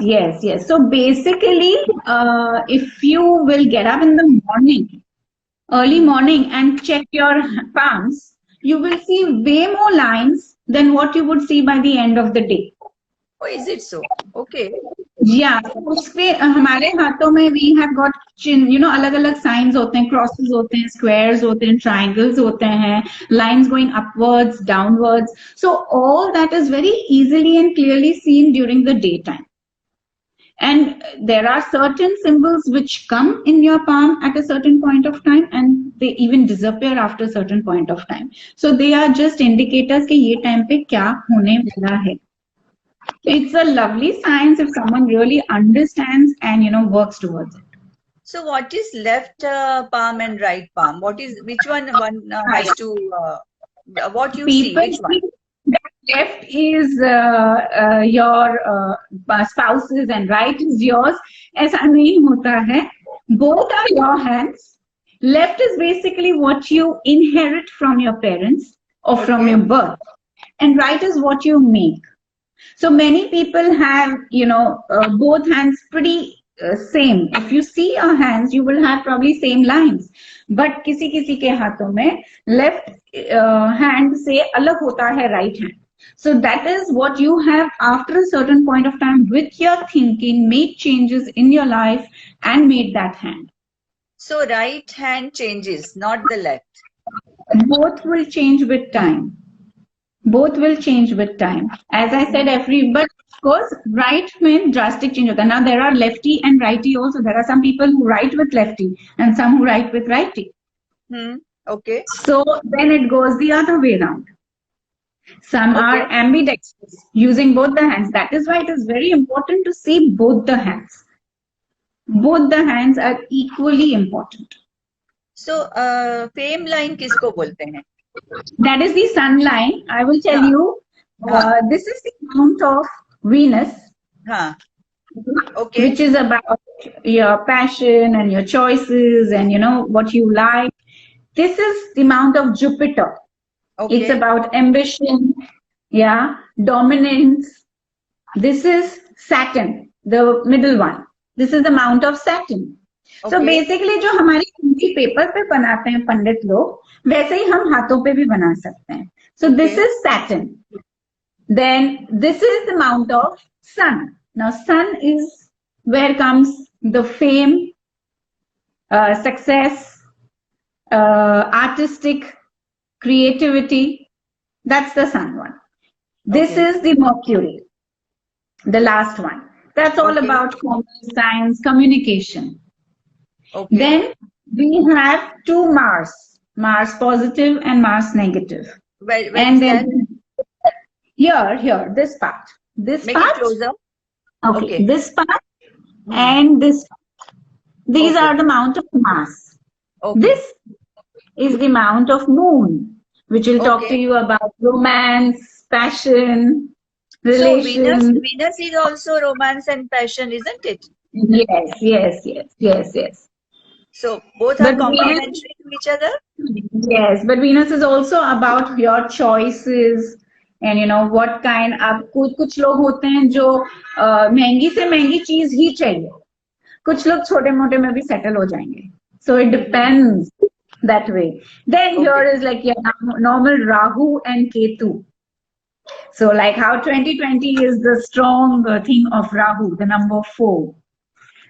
So basically, if you will get up in the morning, early morning, and check your palms, you will see way more lines than what you would see by the end of the day. Oh, is it so? Okay. या उसपे हमारे हाथों में we have got अलग अलग science होते हैं, crosses होते हैं, स्क्वायर्स होते हैं, ट्राइंगल्स होते हैं, lines going upwards, downwards. So all that is very easily and clearly seen during the day time. And there are certain symbols which come in your palm at a certain point of time, and they even disappear after a certain point of time. So they are just indicators कि ये time पे क्या होने वाला है. It's a lovely science if someone really understands and works towards it. So what is left palm and right palm? What is which one has to what you see? People Which one? left is your spouse's and right is yours. ऐसा नहीं होता है. Both are your hands. Left is basically what you inherit from your parents or from your birth, and right is what you make. So many people have, both hands pretty same. If you see your hands, you will have probably same lines. But किसी किसी के हाथों में left hand से अलग होता है right hand. So that is what you have after a certain point of time with your thinking, made changes in your life and made that hand. So right hand changes, not the left. Both will change with time. Both will change with time. As I said, but of course, right means drastic change. Now there are lefty and righty also. There are some people who write with lefty and some who write with righty. Okay. So then it goes the other way around. Some are ambidextrous, using both the hands. That is why it is very important to see both the hands. Both the hands are equally important. So, fame line किसको बोलते हैं? That is the sun line. I will tell you. This is the amount of Venus. Okay. Which is about your passion and your choices and what you like. This is the amount of Jupiter. Okay. It's about ambition, dominance. This is Saturn, the middle one. This is the amount of Saturn. Okay. So basically जो हमारी Hindi paper पे बनाते हैं पंडित लोग वैसे ही हम हाथों पे भी बना सकते हैं. So this is Saturn. Then this is the amount of Sun. Now Sun is where comes the fame, success, artistic creativity. That's the Sun one. This is the Mercury, the last one. That's all about commerce, science, communication. Okay. Then we have two Mars, Mars positive and Mars negative. Where and then here, this part. This Make part. It closer. Okay. This part and this part. These are the amount of Mars. Okay. This is the amount of Moon, which will talk to you about romance, passion, relations. So Venus is also romance and passion, isn't it? Yes. So both are complementary to each other? Yes, but Venus is also about your choices and what kind of कुछ लोग होते हैं जो महंगी से महंगी चीज ही चाहिए. कुछ लोग छोटे मोटे में भी settle हो जाएंगे. So it depends that way. Then here is like your normal Rahu and Ketu. So like how 2020 is the strong thing of Rahu, the number 4.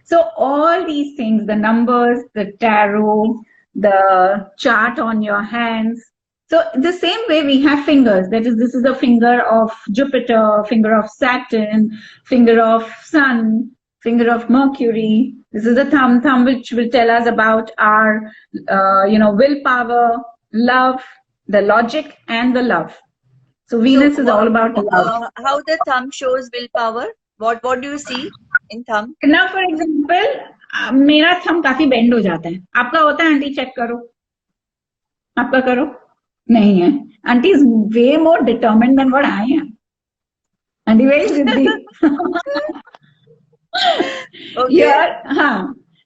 So all these things, the numbers, the tarot, the chart on your hands. So the same way we have fingers. That is, this is a finger of Jupiter, finger of Saturn, finger of Sun, finger of Mercury. This is a thumb which will tell us about our, willpower, love, the logic, and the love. So Venus is all about love. How the thumb shows willpower? What do you see in thumb? Now, for example, मेरा thumb काफी bend हो जाता है. आपका होता है aunty check करो. आपका करो. नहीं है. Auntie is way more determined than what I am. Auntie very जिद्दी.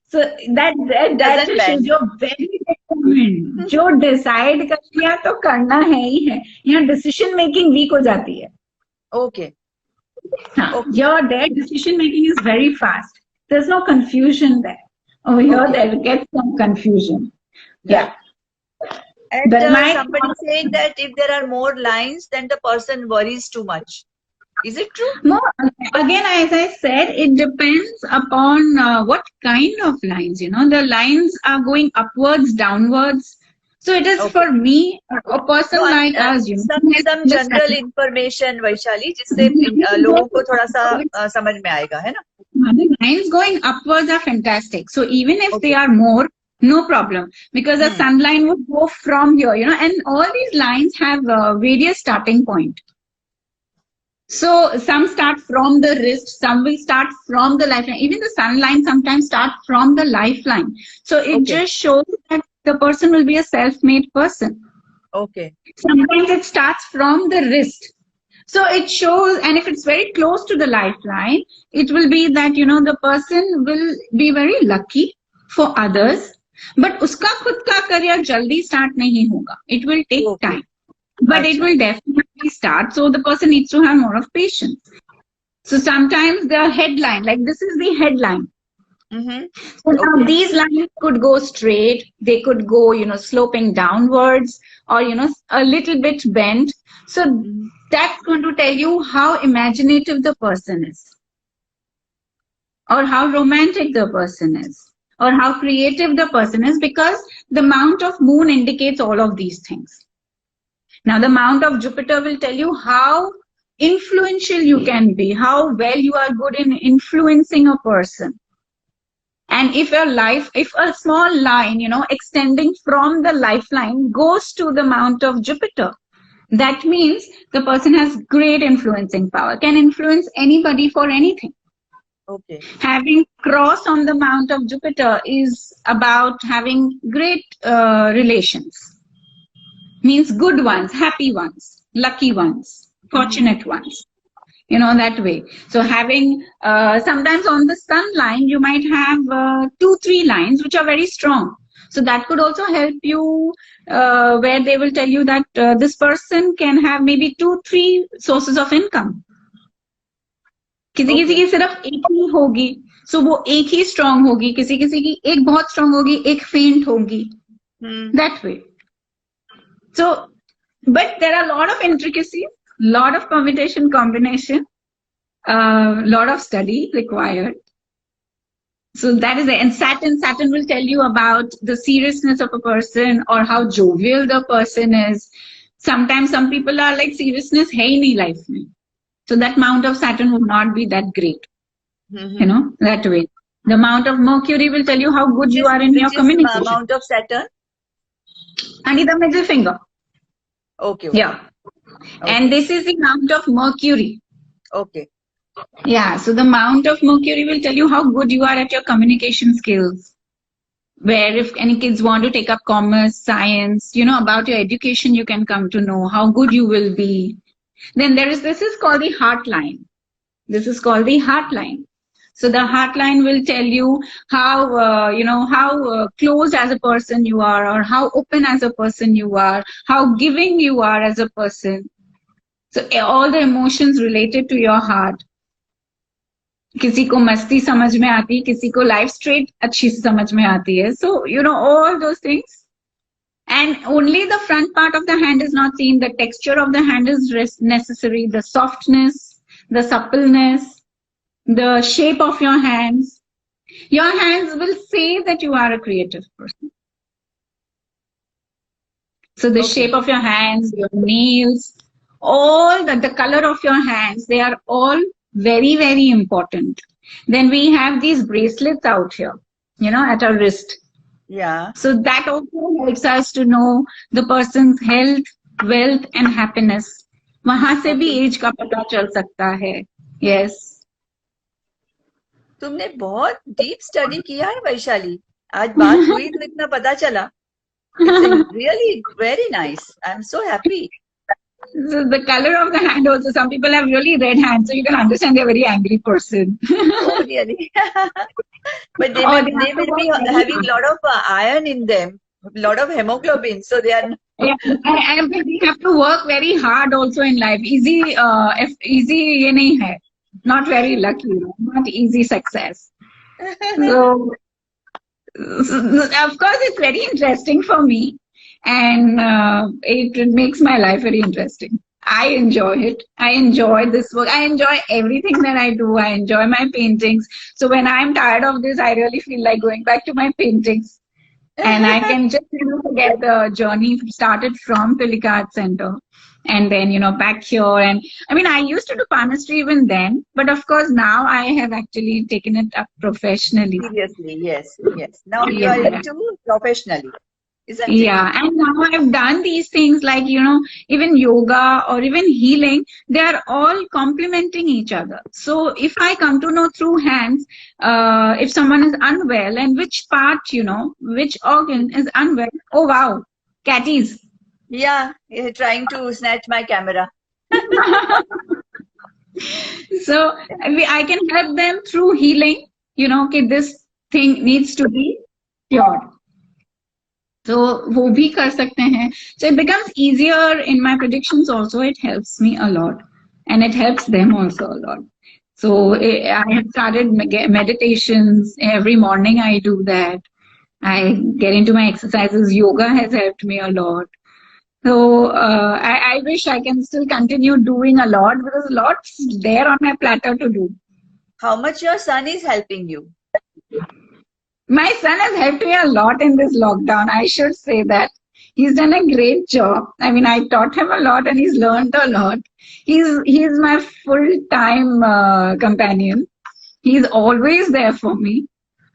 So that just shows you're very determined. जो decide कर लिया तो करना है ही है. यहाँ decision making weak हो जाती है. Okay. Your decision making is very fast. There's no confusion there. Over here, there gets some confusion. Yeah. And somebody saying that if there are more lines, then the person worries too much. Is it true? No. Again, as I said, it depends upon what kind of lines. The lines are going upwards, downwards. So it is for me, a person like us, some general information, Vaishali, जिससे लोगों को थोड़ा सा समझ में आएगा, है ना? The lines going upwards are fantastic. So even if they are more, no problem, because the sun line would go from here, and all these lines have various starting point. So some start from the wrist, some will start from the lifeline. Even the sun line sometimes start from the lifeline. So it just shows that the person will be a self-made person. Okay. Sometimes it starts from the wrist. So it shows, and if it's very close to the lifeline, it will be that, the person will be very lucky for others, but uska khud ka career jaldi start nahi hoga. It will take Okay. time, but it will definitely start. So the person needs to have more of patience. So sometimes the headline, like this is the headline. Mm-hmm. So now these lines could go straight, they could go, sloping downwards, or, a little bit bent. So that's going to tell you how imaginative the person is, or how romantic the person is, or how creative the person is, because the mount of moon indicates all of these things. Now, the mount of Jupiter will tell you how influential you can be, how well you are good in influencing a person. And if a small line, extending from the lifeline goes to the mount of Jupiter, that means the person has great influencing power, can influence anybody for anything. Okay. Having cross on the mount of Jupiter is about having great relations. Means good ones, happy ones, lucky ones, fortunate ones. That way. So having, sometimes on the sun line, you might have 2-3 lines which are very strong. So that could also help you, where they will tell you that this person can have maybe 2-3 sources of income. किसी किसी की सिर्फ एक ही होगी, so वो एक ही strong होगी, किसी किसी की एक बहुत strong होगी, एक faint होगी. That way. So, but there are a lot of intricacies, lot of permutation combination, lot of study required. So that is it. And Saturn will tell you about the seriousness of a person, or how jovial the person is. Sometimes some people are like, seriousness hai hi nahi life mein. So that mount of Saturn would not be that great. That way. The mount of Mercury will tell you how good you are in your communication. Mount of Saturn? And the middle finger. Okay. Yeah. Okay. And this is the mount of Mercury. Okay. Yeah. So the mount of Mercury will tell you how good you are at your communication skills. Where if any kids want to take up commerce, science, about your education, you can come to know how good you will be. Then this is called the heart line. This is called the heart line. So the heart line will tell you how, how close as a person you are, or how open as a person you are, how giving you are as a person. So all the emotions related to your heart. किसी को मस्ती समझ में आती है, किसी को life straight अच्छी से समझ में आती है. So, all those things. And only the front part of the hand is not seen. The texture of the hand is necessary. The softness, the suppleness, the shape of your hands. Your hands will say that you are a creative person. So the shape of your hands, your nails, all the color of your hands, they are all very, very important. Then we have these bracelets out here, at our wrist. Yeah. So that also helps us to know the person's health, wealth and happiness. वहां से भी as का पता चल सकता है. Yes. तुमने बहुत डीप स्टडी किया है वैशाली. आज बात हुई तो इतना पता चला. It's really very nice. I'm so happy. So the color of the hand also, some people have really red hands, so you can understand they're a very angry person. Oh, really? But they will be having a lot of iron in them, a lot of hemoglobin, so they are... Yeah, and we have to work very hard also in life. Easy ye nahi hai. Not very lucky, not easy success. So, of course, it's very interesting for me. And it makes my life very interesting. I enjoy it. I enjoy this work. I enjoy everything that I do. I enjoy my paintings. So when I'm tired of this, I really feel like going back to my paintings. And I can just get the journey started from Pilika Art Center. And then, back here. And I mean, I used to do palmistry even then. But of course, now I have actually taken it up professionally. Seriously, yes. Now you are into professionally. Isn't it? Yeah, and now I've done these things like, even yoga or even healing, they are all complementing each other. So if I come to know through hands, if someone is unwell and which part, which organ is unwell, oh wow, catties. Yeah, you're trying to snatch my camera. So I can help them through healing. Okay, this thing needs to be cured. So वो भी कर सकते हैं. So it becomes easier in my predictions also. It helps me a lot. And it helps them also a lot. So I have started meditations. Every morning I do that. I get into my exercises. Yoga has helped me a lot. So I wish I can still continue doing a lot because lots there on my platter to do. How much your son is helping you? My son has helped me a lot in this lockdown. I should say that. He's done a great job. I mean, I taught him a lot and he's learned a lot. He's my full-time companion. He's always there for me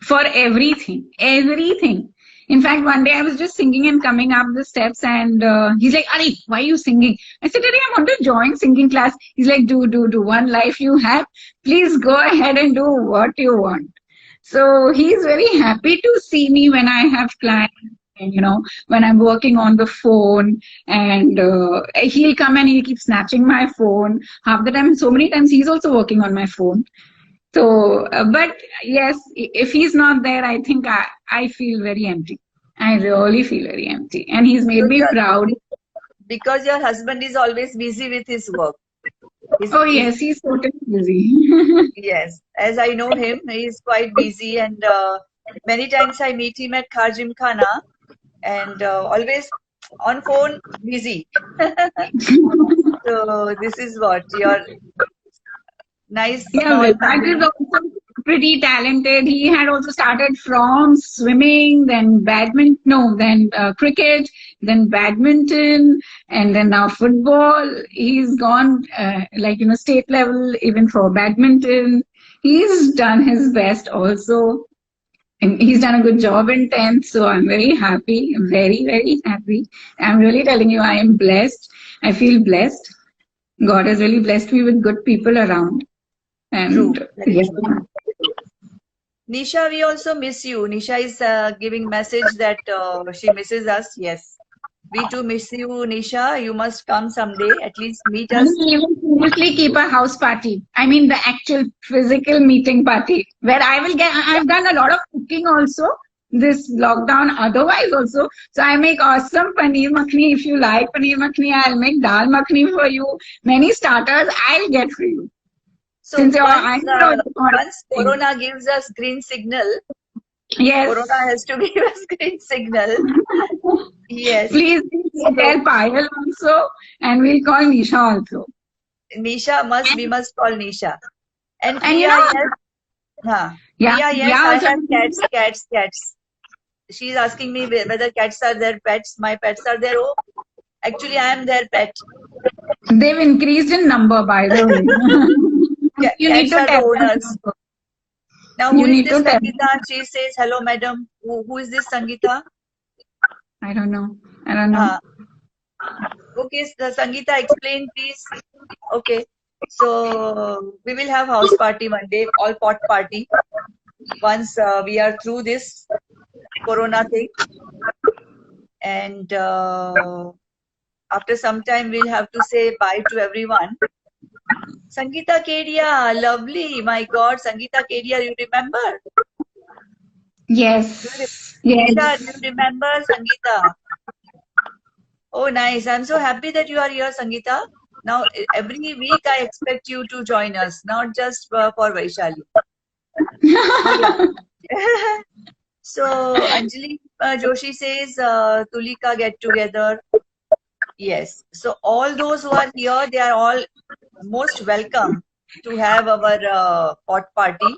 for everything, everything. In fact, one day I was just singing and coming up the steps and he's like, Ari, why are you singing? I said, Ari, I want to join singing class. He's like, do. One life you have. Please go ahead and do what you want. So he's very happy to see me when I have clients. And, when I'm working on the phone and he'll come and he'll keep snatching my phone. Half the time, so many times he's also working on my phone. So, but yes, if he's not there, I think I feel very empty. I really feel very empty. And he's made me proud. Because your husband is always busy with his work. Yes, he's totally busy. Yes, as I know him, he's quite busy and many times I meet him at Kharjim Khana and always on phone, busy. So this is what your nice. Yeah, that is also pretty talented. He had also started from swimming, then cricket, then badminton, and then now football. He's gone state level even for badminton. He's done his best also. And he's done a good job in 10th, so I'm very happy. I'm very, very happy. I'm really telling you, I am blessed. I feel blessed. God has really blessed me with good people around. And true. Yes. Nisha, we also miss you. Nisha is giving message that she misses us. Yes. We too miss you, Nisha. You must come someday. At least meet us. We will seriously keep a house party. I mean, the actual physical meeting party where I've done a lot of cooking also this lockdown otherwise also. So I make awesome paneer makhni. If you like paneer makhni, I'll make dal makhni for you. Many starters I'll get for you. So once Corona gives us green signal, yes, Corona has to give us green signal. Yes. Please tell Payal also, and we'll call Nisha also. Nisha we must call Nisha. And Priya, yes, I have cats. She's asking me whether cats are their pets. My pets are their own. Actually, I am their pet. They've increased in number, by the way. You need to tell owners. Now, who is this Sangeeta? She says, hello, madam. Who is this Sangeeta? I don't know. Okay, Sangeeta, explain, please. Okay. So, we will have house party one day, all pot party. Once we are through this Corona thing. And after some time, we'll have to say bye to everyone. Sangeeta Kedia, lovely. My God, Sangeeta Kedia, you remember? Yes. Do you remember Sangeeta? Oh, nice. I'm so happy that you are here, Sangeeta. Now, every week I expect you to join us, not just for Vaishali. So, Anjali Joshi says, Tulika get together. Yes. So, all those who are here, they are all most welcome to have our pot party.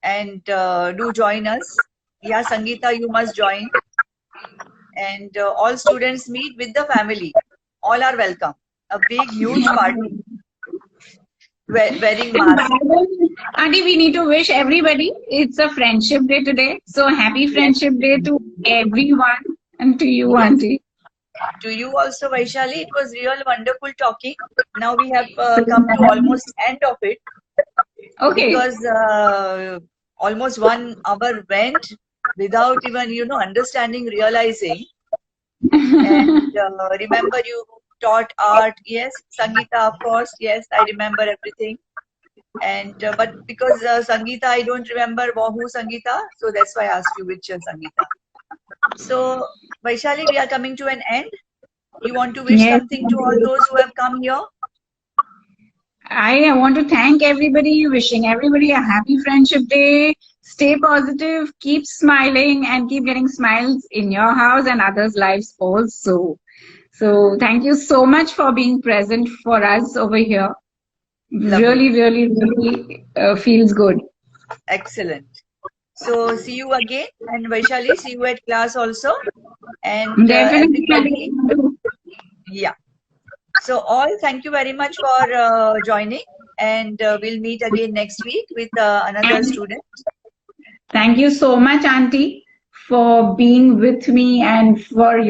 And do join us. Yeah, Sangeeta, you must join. And all students meet with the family. All are welcome. A big, huge party. Wearing masks. Auntie, we need to wish everybody. It's a friendship day today. So happy friendship day to everyone and to you, Auntie. To you also, Vaishali. It was real wonderful talking. Now we have come to almost end of it. Okay. Because almost 1 hour went without even, understanding, realizing. And remember, you taught art. Yes, Sangeeta, of course. Yes, I remember everything. And but because Sangeeta, I don't remember who Sangeeta, so that's why I asked you which Sangeeta. So, Vaishali, we are coming to an end. You want to wish Yes. something to all those who have come here? I want to thank everybody, wishing everybody a happy Friendship Day. Stay positive, keep smiling, and keep getting smiles in your house and others' lives also. So, thank you so much for being present for us over here. Lovely. Really feels good. Excellent. So, see you again. And Vaishali, see you at class also. And Definitely. everybody, yeah. So, all, thank you very much for joining. And we'll meet again next week with another And student. thank you so much, Auntie, for being with me and for,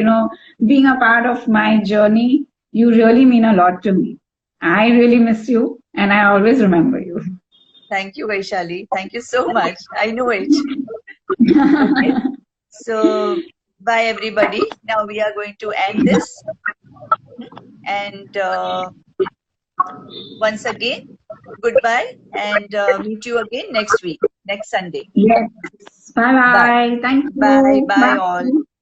being a part of my journey. You really mean a lot to me. I really miss you and I always remember you. Thank you, Vaishali. Thank you so much. I know it. Okay. So, bye, everybody. Now we are going to end this. And once again, goodbye and meet you again next week, next Sunday. Yes. Bye Bye. bye. Thank Bye. you. Bye, all. Bye.